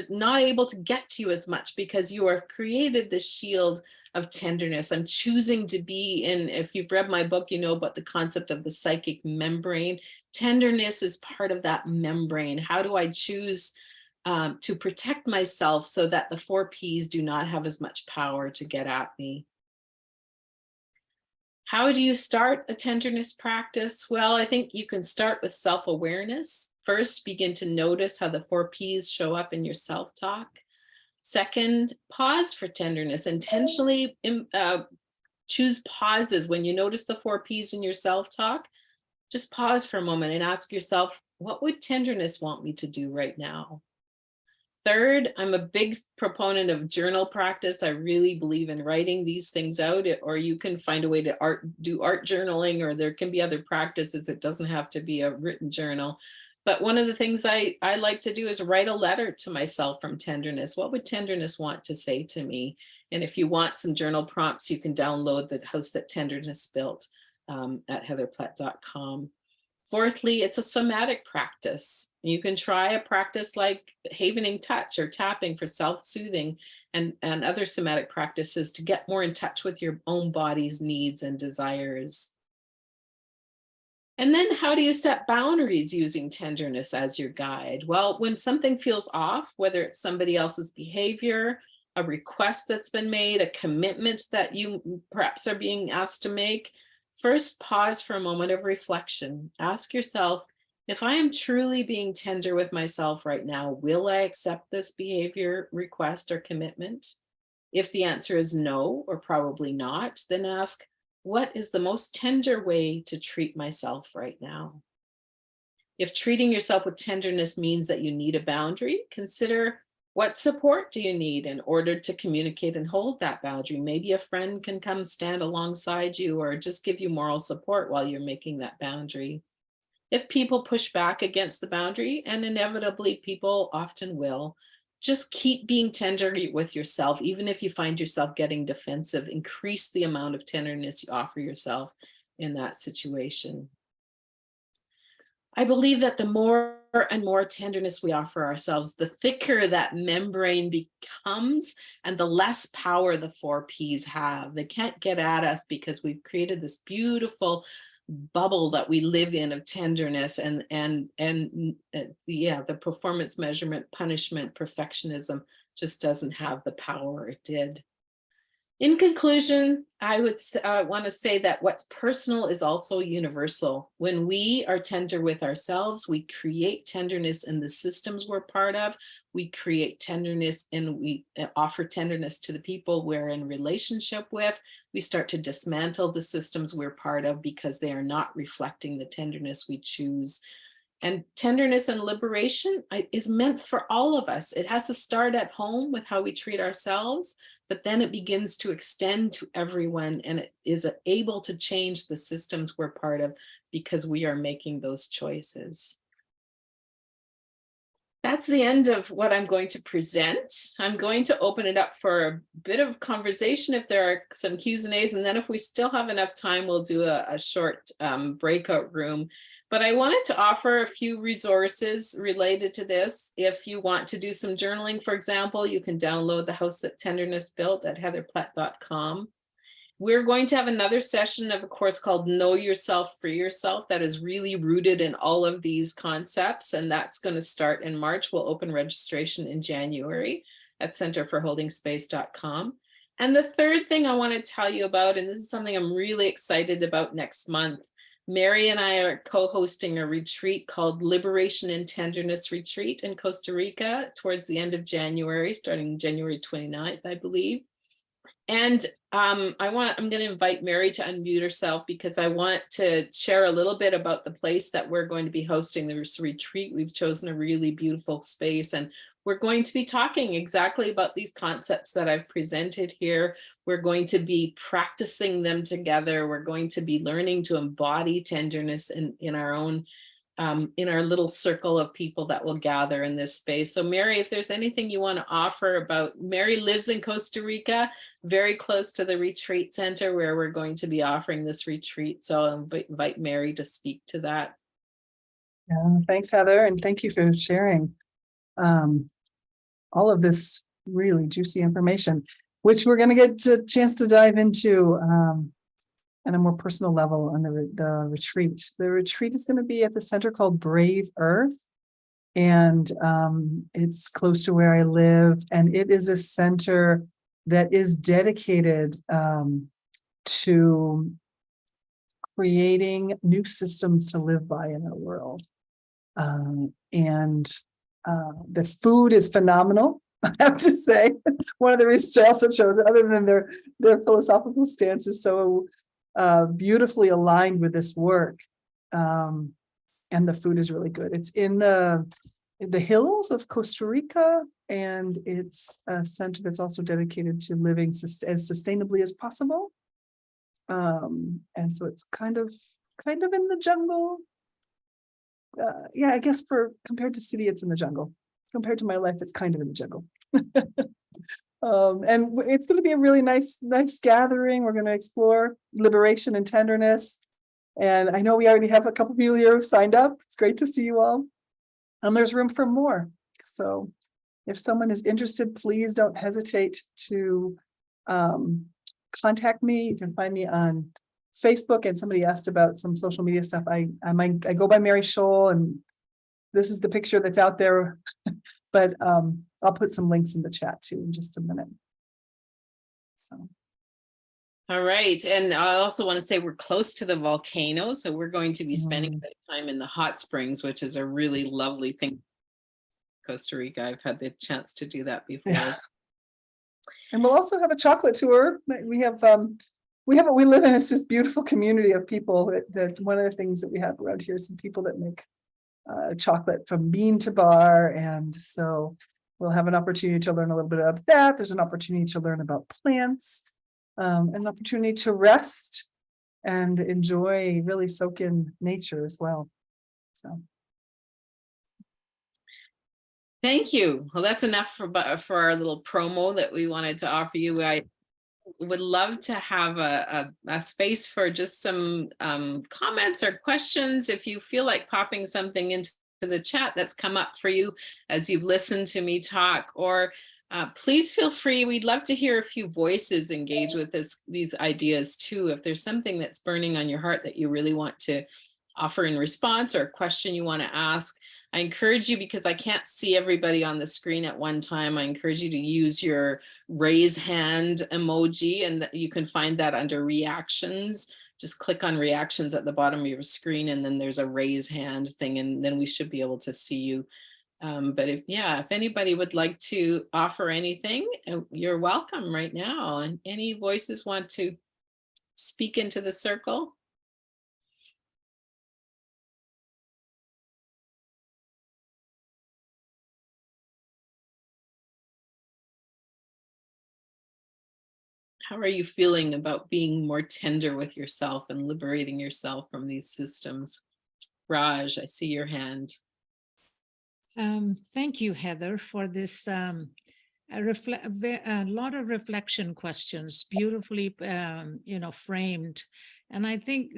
not able to get to you as much because you are created this shield of tenderness. I'm choosing to be in. If you've read my book, you know about the concept of the psychic membrane. Tenderness is part of that membrane. How do I choose to protect myself so that the 4 Ps do not have as much power to get at me? How do you start a tenderness practice? Well, I think you can start with self-awareness. First, begin to notice how the 4 Ps show up in your self-talk. Second, pause for tenderness. Intentionally choose pauses. When you notice the 4 Ps in your self-talk, just pause for a moment and ask yourself, what would tenderness want me to do right now? Third, I'm a big proponent of journal practice. I really believe in writing these things out, or you can find a way to do art journaling, or there can be other practices. It doesn't have to be a written journal. But one of the things I like to do is write a letter to myself from tenderness. What would tenderness want to say to me? And if you want some journal prompts, you can download the House That Tenderness Built at heatherplett.com. Fourthly, it's a somatic practice. You can try a practice like havening touch or tapping for self-soothing, and other somatic practices to get more in touch with your own body's needs and desires. And then how do you set boundaries using tenderness as your guide? Well, when something feels off, whether it's somebody else's behavior, a request that's been made, a commitment that you perhaps are being asked to make, first pause for a moment of reflection. Ask yourself, if I am truly being tender with myself right now, will I accept this behavior, request, or commitment? If the answer is no, or probably not, then ask, what is the most tender way to treat myself right now? If treating yourself with tenderness means that you need a boundary, consider, what support do you need in order to communicate and hold that boundary? Maybe a friend can come stand alongside you or just give you moral support while you're making that boundary. If people push back against the boundary, and inevitably people often will, just keep being tender with yourself. Even if you find yourself getting defensive, increase the amount of tenderness you offer yourself in that situation. I believe that the more and more tenderness we offer ourselves, the thicker that membrane becomes and the less power the 4Ps have. They can't get at us because we've created this beautiful bubble that we live in of tenderness yeah, the performance measurement, punishment, perfectionism just doesn't have the power it did. In conclusion, I would want to say that what's personal is also universal. When we are tender with ourselves, we create tenderness in the systems we're part of. We create tenderness and we offer tenderness to the people we're in relationship with. We start to dismantle the systems we're part of because they are not reflecting the tenderness we choose. And tenderness and liberation is meant for all of us. It has to start at home with how we treat ourselves, but then it begins to extend to everyone, and it is able to change the systems we're part of because we are making those choices. That's the end of what I'm going to present. I'm going to open it up for a bit of conversation if there are some Q's and A's, and then if we still have enough time, we'll do a short breakout room. But I wanted to offer a few resources related to this. If you want to do some journaling, for example, you can download The House That Tenderness Built at heatherplett.com. We're going to have another session of a course called Know Yourself, Free Yourself that is really rooted in all of these concepts, and that's going to start in March. We'll open registration in January at centerforholdingspace.com. And the third thing I want to tell you about, and this is something I'm really excited about next month, Mary and I are co-hosting a retreat called Liberation and Tenderness Retreat in Costa Rica towards the end of January, starting January 29th, I believe. And I'm going to invite Mary to unmute herself because I want to share a little bit about the place that we're going to be hosting this retreat. We've chosen a really beautiful space, and we're going to be talking exactly about these concepts that I've presented here. We're going to be practicing them together. We're going to be learning to embody tenderness in our own in our little circle of people that will gather in this space. So Mary, if there's anything you want to offer about, Mary lives in Costa Rica, very close to the retreat center where we're going to be offering this retreat. So I'll invite Mary to speak to that. Yeah, thanks, Heather, and thank you for sharing all of this really juicy information, which we're going to get a chance to dive into on a more personal level on the retreat. The retreat is going to be at the center called Brave Earth, and it's close to where I live, and it is a center that is dedicated to creating new systems to live by in our world. And the food is phenomenal, I have to say. One of the reasons I also chose it, other than their philosophical stance, is so beautifully aligned with this work, and the food is really good. It's in the hills of Costa Rica, and it's a center that's also dedicated to living as sustainably as possible. And so it's kind of in the jungle. Yeah, I guess compared to city, it's in the jungle. Compared to my life, it's kind of in the jungle. And it's going to be a really nice gathering. We're going to explore liberation and tenderness. And I know we already have a couple people here who've signed up. It's great to see you all. And there's room for more. So if someone is interested, please don't hesitate to contact me. You can find me on Facebook, and somebody asked about some social media stuff. I go by Mary Scholl, and this is the picture that's out there. But I'll put some links in the chat too in just a minute. So. All right. And I also want to say we're close to the volcano. So we're going to be spending a bit of time in the hot springs, which is a really lovely thing. Costa Rica. I've had the chance to do that before. Yeah. And we'll also have a chocolate tour. We live in this just beautiful community of people that one of the things that we have around here is some people that make chocolate from bean to bar. And so we'll have an opportunity to learn a little bit about that. There's an opportunity to learn about plants, an opportunity to rest and enjoy, really soak in nature as well. So. Thank you. Well, that's enough for our little promo that we wanted to offer you. I would love to have a space for just some comments or questions. If you feel like popping something into the chat that's come up for you as you've listened to me talk, or please feel free. We'd love to hear a few voices engage with these ideas too. If there's something that's burning on your heart that you really want to offer in response, or a question you want to ask, I encourage you, because I can't see everybody on the screen at one time, I encourage you to use your raise hand emoji, and you can find that under reactions. Just click on reactions at the bottom of your screen, and then there's a raise hand thing, and then we should be able to see you. But if anybody would like to offer anything, you're welcome right now. And any voices want to speak into the circle? How are you feeling about being more tender with yourself and liberating yourself from these systems? Raj, I see your hand. Thank you, Heather, for this a lot of reflection questions, beautifully framed. And I think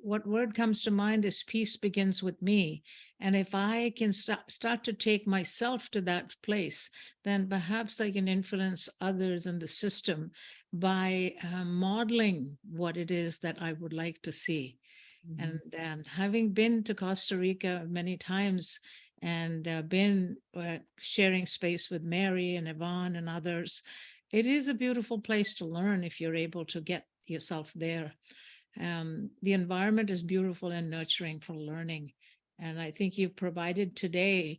what word comes to mind is peace begins with me. And if I can start to take myself to that place, then perhaps I can influence others in the system by modeling what it is that I would like to see. Mm-hmm. And having been to Costa Rica many times, and been sharing space with Mary and Yvonne and others, it is a beautiful place to learn if you're able to get yourself there. The environment is beautiful and nurturing for learning. And I think you've provided today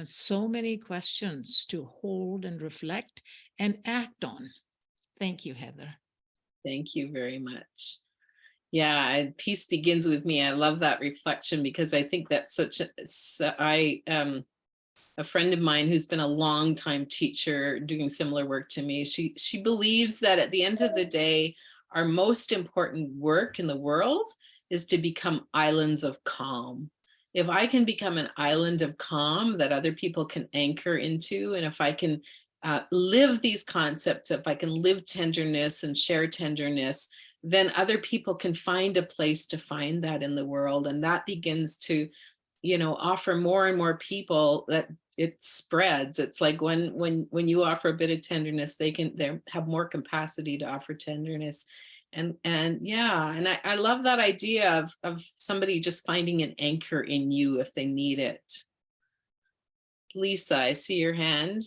so many questions to hold and reflect and act on. Thank you, Heather. Thank you very much. Yeah, peace begins with me. I love that reflection, because I think that's a friend of mine who's been a long time teacher doing similar work to me. She believes that at the end of the day, our most important work in the world is to become islands of calm. If I can become an island of calm that other people can anchor into, and if I can live these concepts, if I can live tenderness and share tenderness, then other people can find a place to find that in the world. And that begins to, offer more and more people that it spreads. It's like when you offer a bit of tenderness, they have more capacity to offer tenderness. And I love that idea of somebody just finding an anchor in you if they need it. Lisa, I see your hand.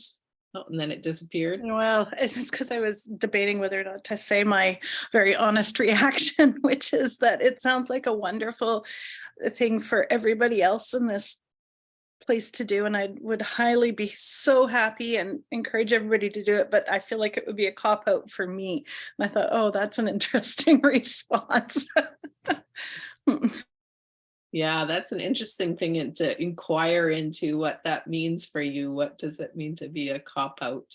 Oh, and then it disappeared. Well, it's just because I was debating whether or not to say my very honest reaction, which is that it sounds like a wonderful thing for everybody else in this place to do. And I would highly be so happy and encourage everybody to do it. But I feel like it would be a cop-out for me. And I thought, oh, that's an interesting response. Yeah, that's an interesting thing to inquire into, what that means for you. What does it mean to be a cop-out?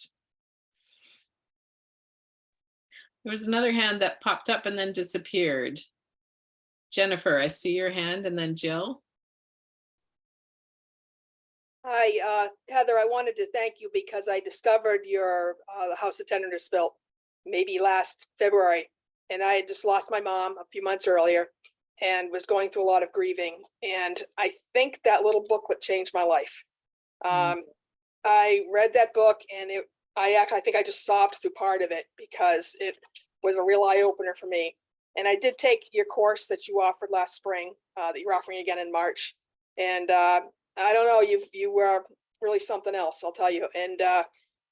There was another hand that popped up and then disappeared. Jennifer, I see your hand, and then Jill. Hi, Heather, I wanted to thank you because I discovered your the House of Tenderness bill maybe last February, and I had just lost my mom a few months earlier and was going through a lot of grieving. And I think that little booklet changed my life. I read that book, and I think I just sobbed through part of it because it was a real eye opener for me. And I did take your course that you offered last spring, that you're offering again in March. And I don't know, you were really something else, I'll tell you. And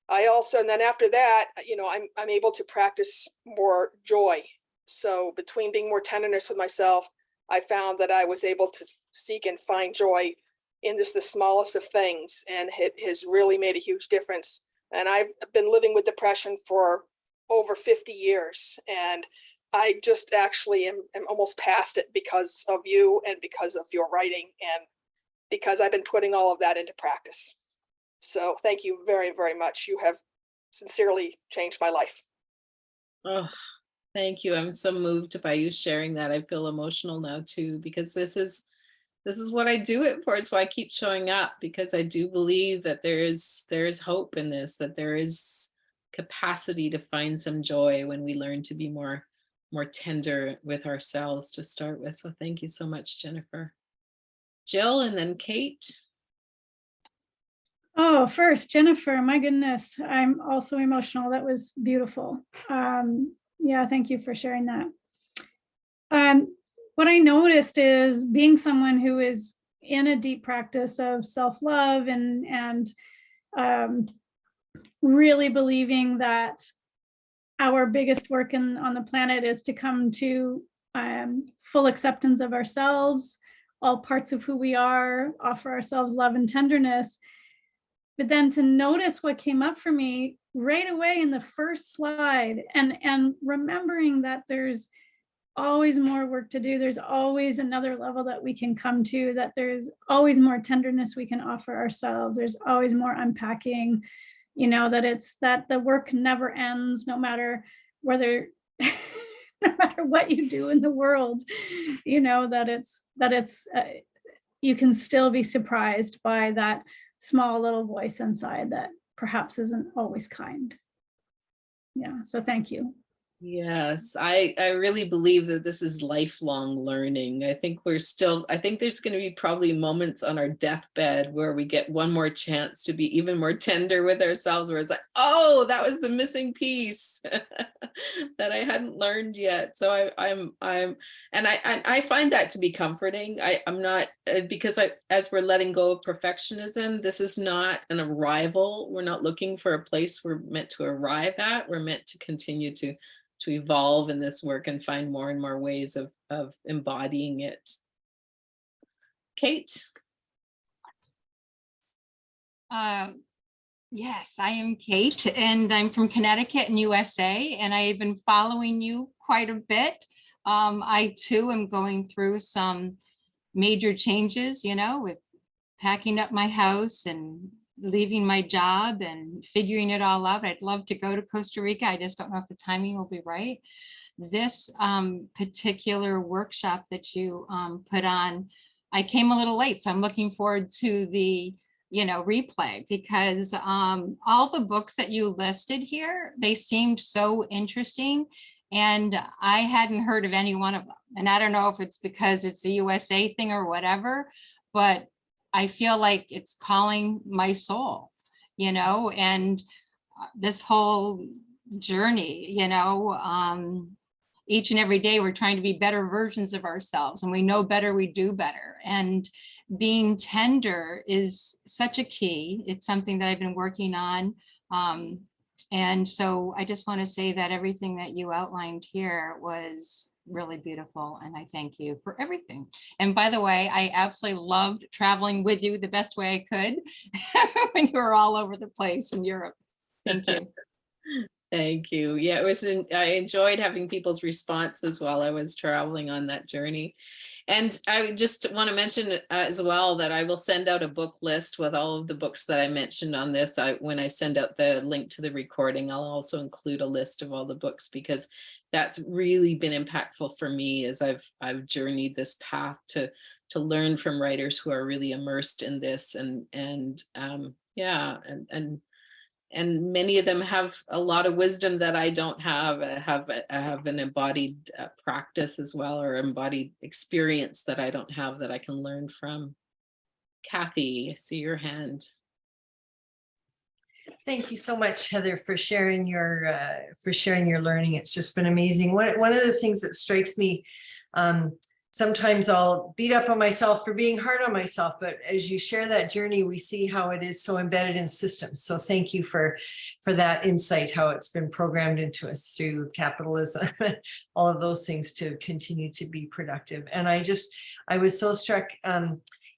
I also, and then after that, I'm able to practice more joy. So between being more tenderness with myself, I found that I was able to seek and find joy in just the smallest of things, and it has really made a huge difference. And I've been living with depression for over 50 years, and I just actually am almost past it because of you and because of your writing, and because I've been putting all of that into practice. So thank you very, very much. You have sincerely changed my life. Oh, thank you. I'm so moved by you sharing that. I feel emotional now too, because this is what I do it for. It's why I keep showing up, because I do believe that there is hope in this, that there is capacity to find some joy when we learn to be more tender with ourselves to start with. So thank you so much, Jennifer. Jill, and then Kate. Oh, first, Jennifer, my goodness, I'm also emotional. That was beautiful. Yeah, thank you for sharing that. What I noticed is, being someone who is in a deep practice of self-love and really believing that our biggest work on the planet is to come to full acceptance of ourselves, all parts of who we are, offer ourselves love and tenderness. But then to notice what came up for me right away in the first slide, and remembering that there's always more work to do, there's always another level that we can come to, that there's always more tenderness we can offer ourselves, there's always more unpacking, that the work never ends, no matter whether no matter what you do in the world, that it's you can still be surprised by that small little voice inside that perhaps isn't always kind. Yeah, so thank you. Yes, I really believe that this is lifelong learning. I think there's going to be probably moments on our deathbed where we get one more chance to be even more tender with ourselves, where it's like, oh, that was the missing piece that I hadn't learned yet. So I find that to be comforting. I'm not, because as we're letting go of perfectionism, this is not an arrival. We're not looking for a place we're meant to arrive at. We're meant to continue to evolve in this work and find more and more ways of embodying it. Kate? Yes, I am Kate, and I'm from Connecticut in USA, and I've been following you quite a bit. I too am going through some major changes, with packing up my house and leaving my job and figuring it all out. I'd love to go to Costa Rica. I just don't know if the timing will be right. This particular workshop that you put on, I came a little late, so I'm looking forward to the replay, because all the books that you listed here, they seemed so interesting, and I hadn't heard of any one of them. And I don't know if it's because it's a USA thing or whatever, but I feel like it's calling my soul, and this whole journey, each and every day we're trying to be better versions of ourselves, and we know better, we do better. And being tender is such a key. It's something that I've been working on. And so I just want to say that everything that you outlined here was really beautiful, and I thank you for everything. And by the way, I absolutely loved traveling with you the best way I could when you were all over the place in Europe. Thank you. Thank you. Yeah, I enjoyed having people's responses while I was traveling on that journey. And I just want to mention as well that I will send out a book list with all of the books that I mentioned on this. When I send out the link to the recording, I'll also include a list of all the books, because that's really been impactful for me as I've journeyed this path to learn from writers who are really immersed in this, and many of them have a lot of wisdom that I don't have. I have an embodied practice as well, or embodied experience that I don't have, that I can learn from. Kathy, I see your hand. Thank you so much, Heather, for sharing your learning. It's just been amazing. One of the things that strikes me, sometimes I'll beat up on myself for being hard on myself, but as you share that journey, we see how it is so embedded in systems. So thank you for that insight, how it's been programmed into us through capitalism, all of those things to continue to be productive. And I was so struck,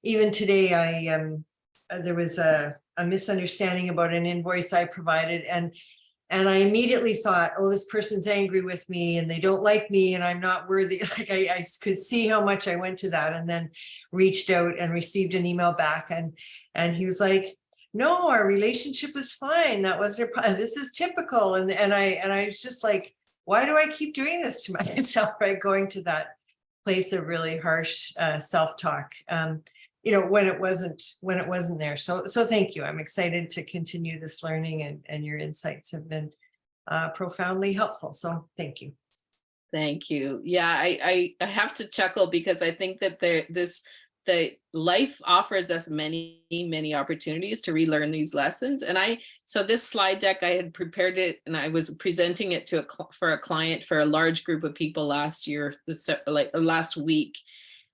even today, there was a misunderstanding about an invoice I provided, and I immediately thought, oh, this person's angry with me and they don't like me and I'm not worthy. Like I could see how much I went to that, and then reached out and received an email back, and he was like, no, our relationship was fine. That was this is typical. And I was just like, why do I keep doing this to myself, right? Going to that place of really harsh self-talk. When it wasn't there. So thank you. I'm excited to continue this learning, and your insights have been profoundly helpful. So thank you. Thank you. Yeah, I have to chuckle because I think that the life offers us many opportunities to relearn these lessons. And so this slide deck, I had prepared it and I was presenting it for a client for a large group of people last week.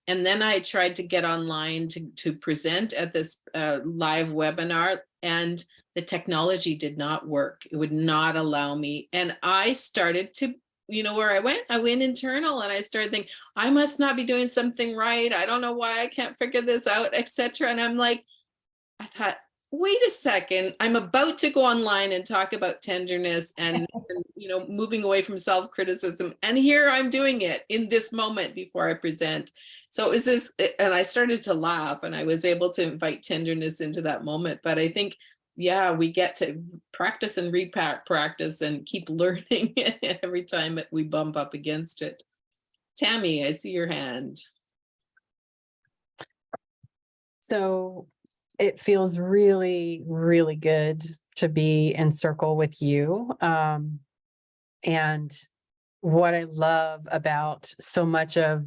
And then I tried to get online to present at this live webinar, and the technology did not work. It would not allow me. And I started to, where I went internal, and I started thinking, I must not be doing something right. I don't know why I can't figure this out, etc. And I'm like, I thought, wait a second, I'm about to go online and talk about tenderness and moving away from self-criticism. And here I'm doing it in this moment before I present. So is this, and I started to laugh, and I was able to invite tenderness into that moment. But I think, yeah, we get to practice and practice and keep learning every time we bump up against it. Tammy, I see your hand. So it feels really, really good to be in circle with you. And what I love about so much of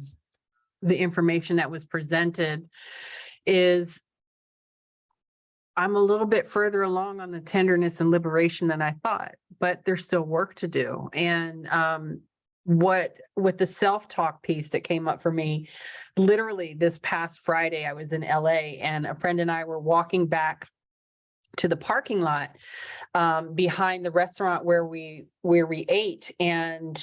the information that was presented is I'm a little bit further along on the tenderness and liberation than I thought, but there's still work to do. And with the self-talk piece that came up for me, literally this past Friday, I was in LA, and a friend and I were walking back to the parking lot behind the restaurant where we ate, and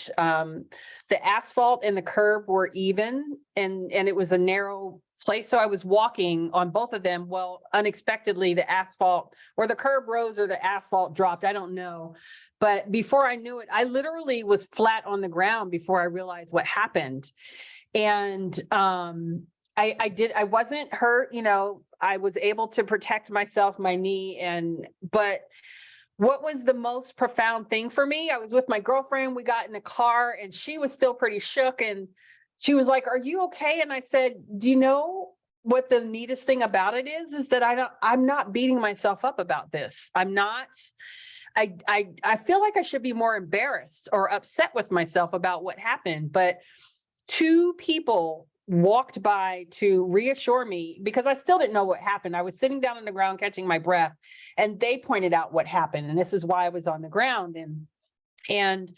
the asphalt and the curb were even, and it was a narrow place. So I was walking on both of them. Well, unexpectedly, the asphalt or the curb rose or the asphalt dropped. I don't know. But before I knew it, I literally was flat on the ground before I realized what happened. And I wasn't hurt, I was able to protect myself, my knee, but what was the most profound thing for me? I was with my girlfriend, we got in the car, and she was still pretty shook, and she was like, "Are you okay?" And I said, "Do you know what the neatest thing about it is that I'm not beating myself up about this. I'm not, I feel like I should be more embarrassed or upset with myself about what happened, but two people walked by to reassure me, because I still didn't know what happened. I was sitting down on the ground catching my breath, and they pointed out what happened, and this is why I was on the ground. And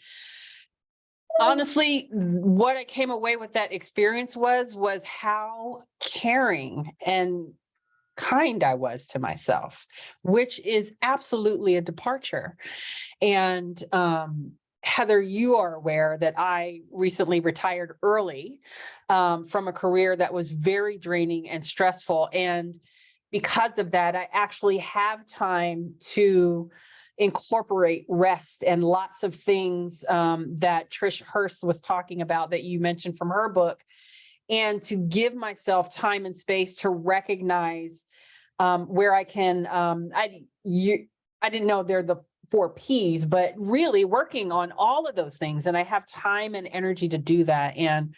honestly, what I came away with that experience was how caring and kind I was to myself, which is absolutely a departure. And Heather, you are aware that I recently retired early from a career that was very draining and stressful. And because of that, I actually have time to incorporate rest and lots of things that Trish Hurst was talking about that you mentioned from her book, and to give myself time and space to recognize where I can, I didn't know they're the 4 Ps, but really working on all of those things. And I have time and energy to do that. And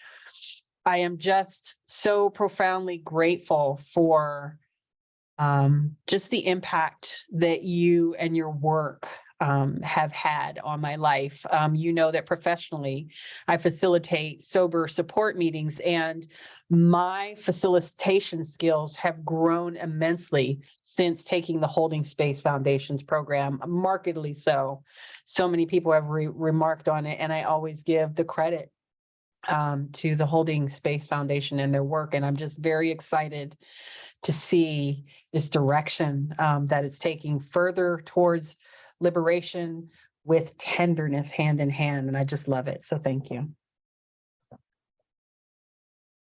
I am just so profoundly grateful for just the impact that you and your work have had on my life. You know that professionally, I facilitate sober support meetings, and my facilitation skills have grown immensely since taking the Holding Space Foundations program, markedly so. So many people have remarked on it, and I always give the credit to the Holding Space Foundation and their work. And I'm just very excited to see this direction that it's taking further towards liberation with tenderness hand in hand. And I just love it. So thank you.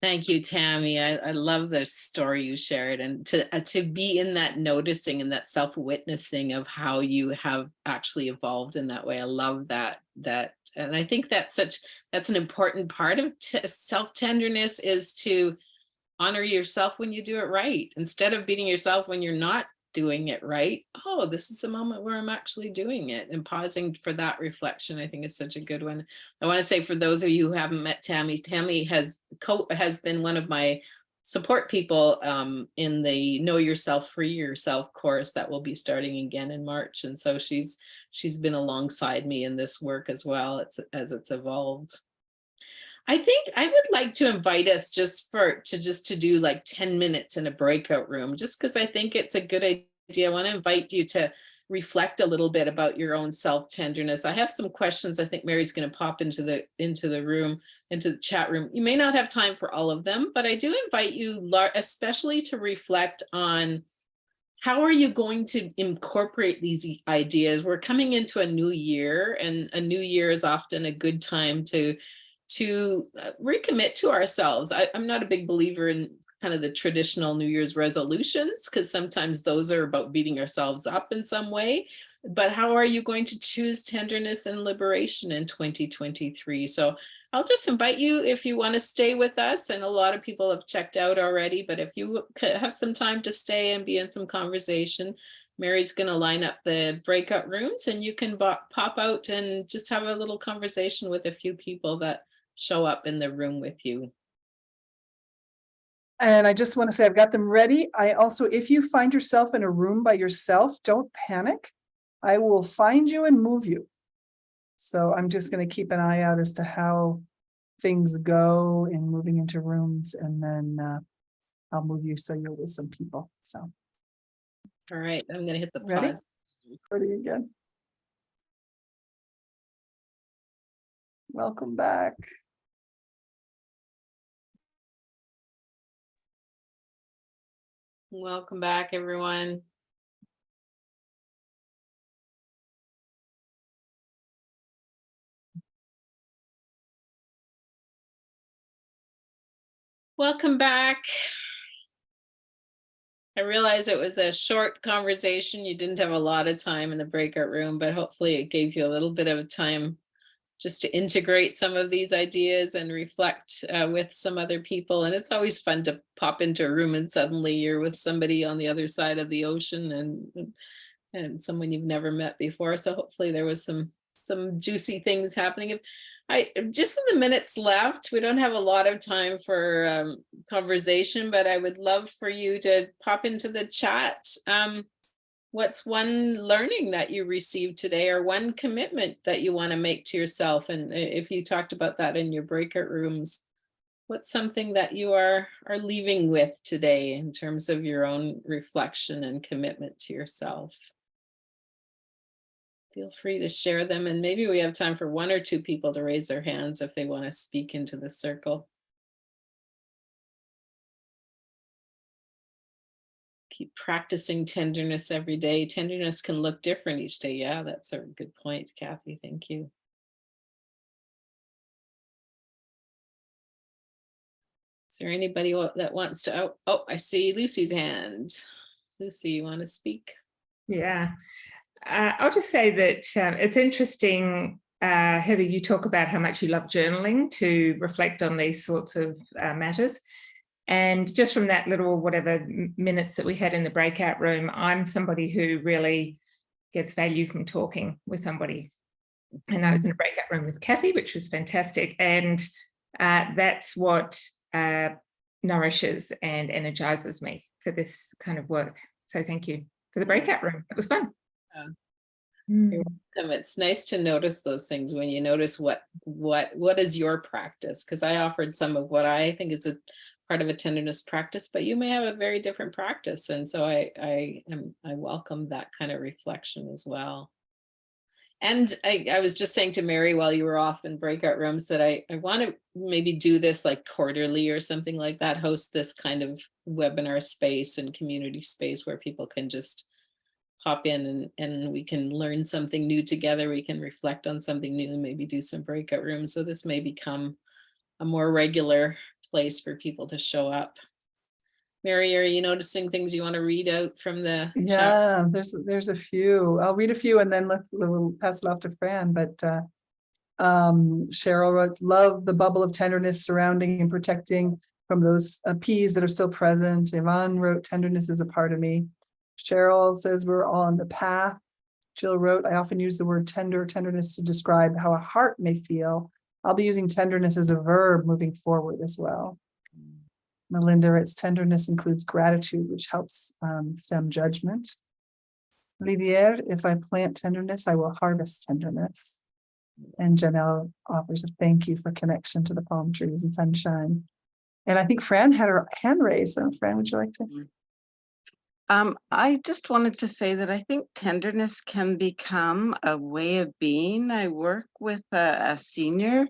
Thank you, Tammy. I love the story you shared, and to be in that noticing and that self-witnessing of how you have actually evolved in that way. I love that. And I think that's an important part of self-tenderness, is to honor yourself when you do it right, instead of beating yourself when you're not doing it right. Oh, this is a moment where I'm actually doing it, and pausing for that reflection, I think, is such a good one. I want to say, for those of you who haven't met Tammy, Tammy has been one of my support people in the Know Yourself, Free Yourself course that will be starting again in March. And so she's been alongside me in this work as well as it's evolved. I think I would like to invite us to do like 10 minutes in a breakout room, just because I think it's a good idea. I want to invite you to reflect a little bit about your own self-tenderness. I have some questions I think Mary's going to pop into the room, into the chat room. You may not have time for all of them, but I do invite you especially to reflect on how are you going to incorporate these ideas. We're coming into a new year, and a new year is often a good time to recommit to ourselves. I'm not a big believer in kind of the traditional New Year's resolutions, because sometimes those are about beating ourselves up in some way. But how are you going to choose tenderness and liberation in 2023? So I'll just invite you, if you want to stay with us, and a lot of people have checked out already, but if you have some time to stay and be in some conversation, Mary's going to line up the breakout rooms, and you can pop out and just have a little conversation with a few people that show up in the room with you. And I just want to say, I've got them ready. I also, if you find yourself in a room by yourself, don't panic. I will find you and move you. So I'm just going to keep an eye out as to how things go in moving into rooms, and then I'll move you so you're with some people. So. All right, I'm going to hit the Ready? pause. Ready again. Welcome back. Welcome back, everyone. Welcome back. I realize it was a short conversation. You didn't have a lot of time in the breakout room, but hopefully it gave you a little bit of time just to integrate some of these ideas and reflect with some other people. And it's always fun to pop into a room and suddenly you're with somebody on the other side of the ocean and someone you've never met before. So hopefully there was some juicy things happening. Just in the minutes left, we don't have a lot of time for conversation, but I would love for you to pop into the chat. What's one learning that you received today, or one commitment that you want to make to yourself? And if you talked about that in your breakout rooms, what's something that you are leaving with today in terms of your own reflection and commitment to yourself? Feel free to share them, and maybe we have time for one or two people to raise their hands if they want to speak into the circle. Keep practicing tenderness every day. Tenderness can look different each day. Yeah, that's a good point, Kathy. Thank you. Is there anybody that wants to? Oh, I see Lucy's hand. Lucy, you want to speak? Yeah, I'll just say that it's interesting, Heather, you talk about how much you love journaling to reflect on these sorts of matters. And just from that little whatever minutes that we had in the breakout room, I'm somebody who really gets value from talking with somebody. And I was in a breakout room with Kathy, which was fantastic. And that's what nourishes and energizes me for this kind of work. So thank you for the breakout room. It was fun. You're welcome. It's nice to notice those things when you notice what is your practice, because I offered some of what I think is a part of a tenderness practice, but you may have a very different practice, and so I welcome that kind of reflection as well. And I was just saying to Mary while you were off in breakout rooms that I want to maybe do this like quarterly or something like that, host this kind of webinar space and community space where people can just pop in and we can learn something new together. We can reflect on something new and maybe do some breakout rooms. So this may become a more regular place for people to show up. Mary, are you noticing things you want to read out from the chat? Yeah, there's a few. I'll read a few and then we'll pass it off to Fran. But Cheryl wrote, love the bubble of tenderness surrounding and protecting from those P's that are still present. Yvonne wrote, tenderness is a part of me. Cheryl says we're all on the path. Jill wrote, I often use the word tenderness to describe how a heart may feel. I'll be using tenderness as a verb moving forward as well. Melinda writes, tenderness includes gratitude, which helps stem judgment. Olivier, if I plant tenderness, I will harvest tenderness. And Janelle offers a thank you for connection to the palm trees and sunshine. And I think Fran had her hand raised. So Fran, would you like to? I just wanted to say that I think tenderness can become a way of being. I work with a senior,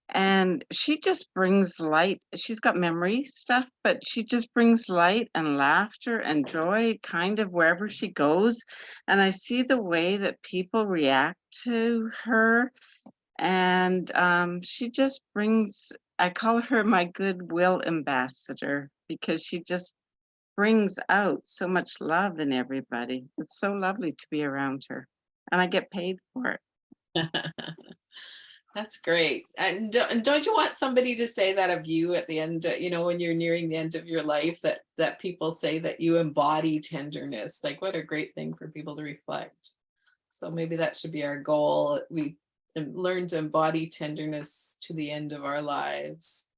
and she just brings light. She's got memory stuff, but she just brings light and laughter and joy kind of wherever she goes. And I see the way that people react to her. And she just brings, I call her my goodwill ambassador, because she just brings out so much love in everybody. It's so lovely to be around her, and I get paid for it. That's great. And don't you want somebody to say that of you at the end, when you're nearing the end of your life, that people say that you embody tenderness? Like, what a great thing for people to reflect. So maybe that should be our goal. We learn to embody tenderness to the end of our lives.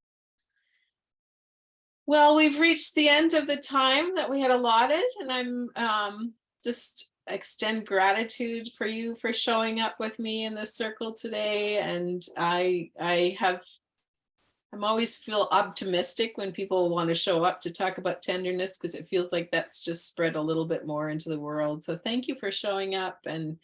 Well, we've reached the end of the time that we had allotted, and I'm just extend gratitude for you for showing up with me in this circle today. And I'm always feel optimistic when people want to show up to talk about tenderness, because it feels like that's just spread a little bit more into the world. So thank you for showing up, and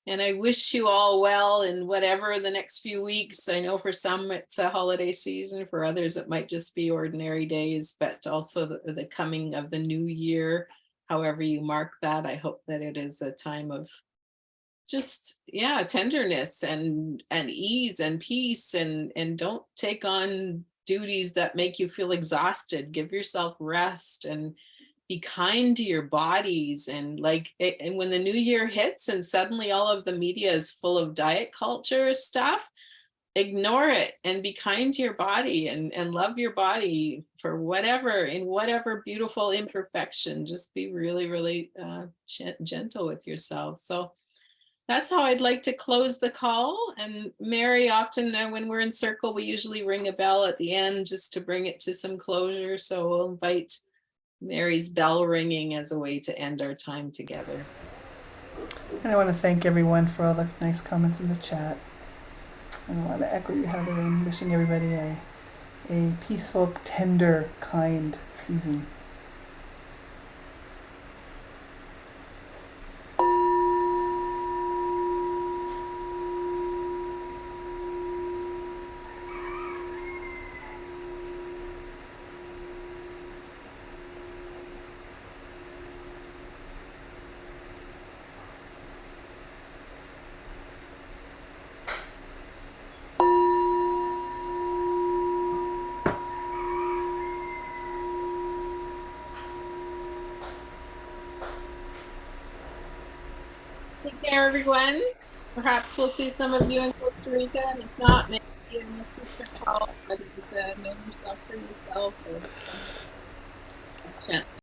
I wish you all well in whatever the next few weeks. I know for some it's a holiday season, for others it might just be ordinary days, but also the coming of the new year, however you mark that. I hope that it is a time of just, tenderness and ease and peace, and don't take on duties that make you feel exhausted. Give yourself rest and be kind to your bodies. And and when the new year hits and suddenly all of the media is full of diet culture stuff, ignore it and be kind to your body and love your body for whatever beautiful imperfection. Just be really, really gentle with yourself. So that's how I'd like to close the call. And Mary, often when we're in circle, we usually ring a bell at the end just to bring it to some closure. So we'll invite Mary's bell ringing as a way to end our time together. And I want to thank everyone for all the nice comments in the chat. And I want to echo you, Heather, and wishing everybody a peaceful, tender, kind season. Take care, everyone. Perhaps we'll see some of you in Costa Rica, and if not, maybe in the future call, whether it's know yourself for yourself or some chance.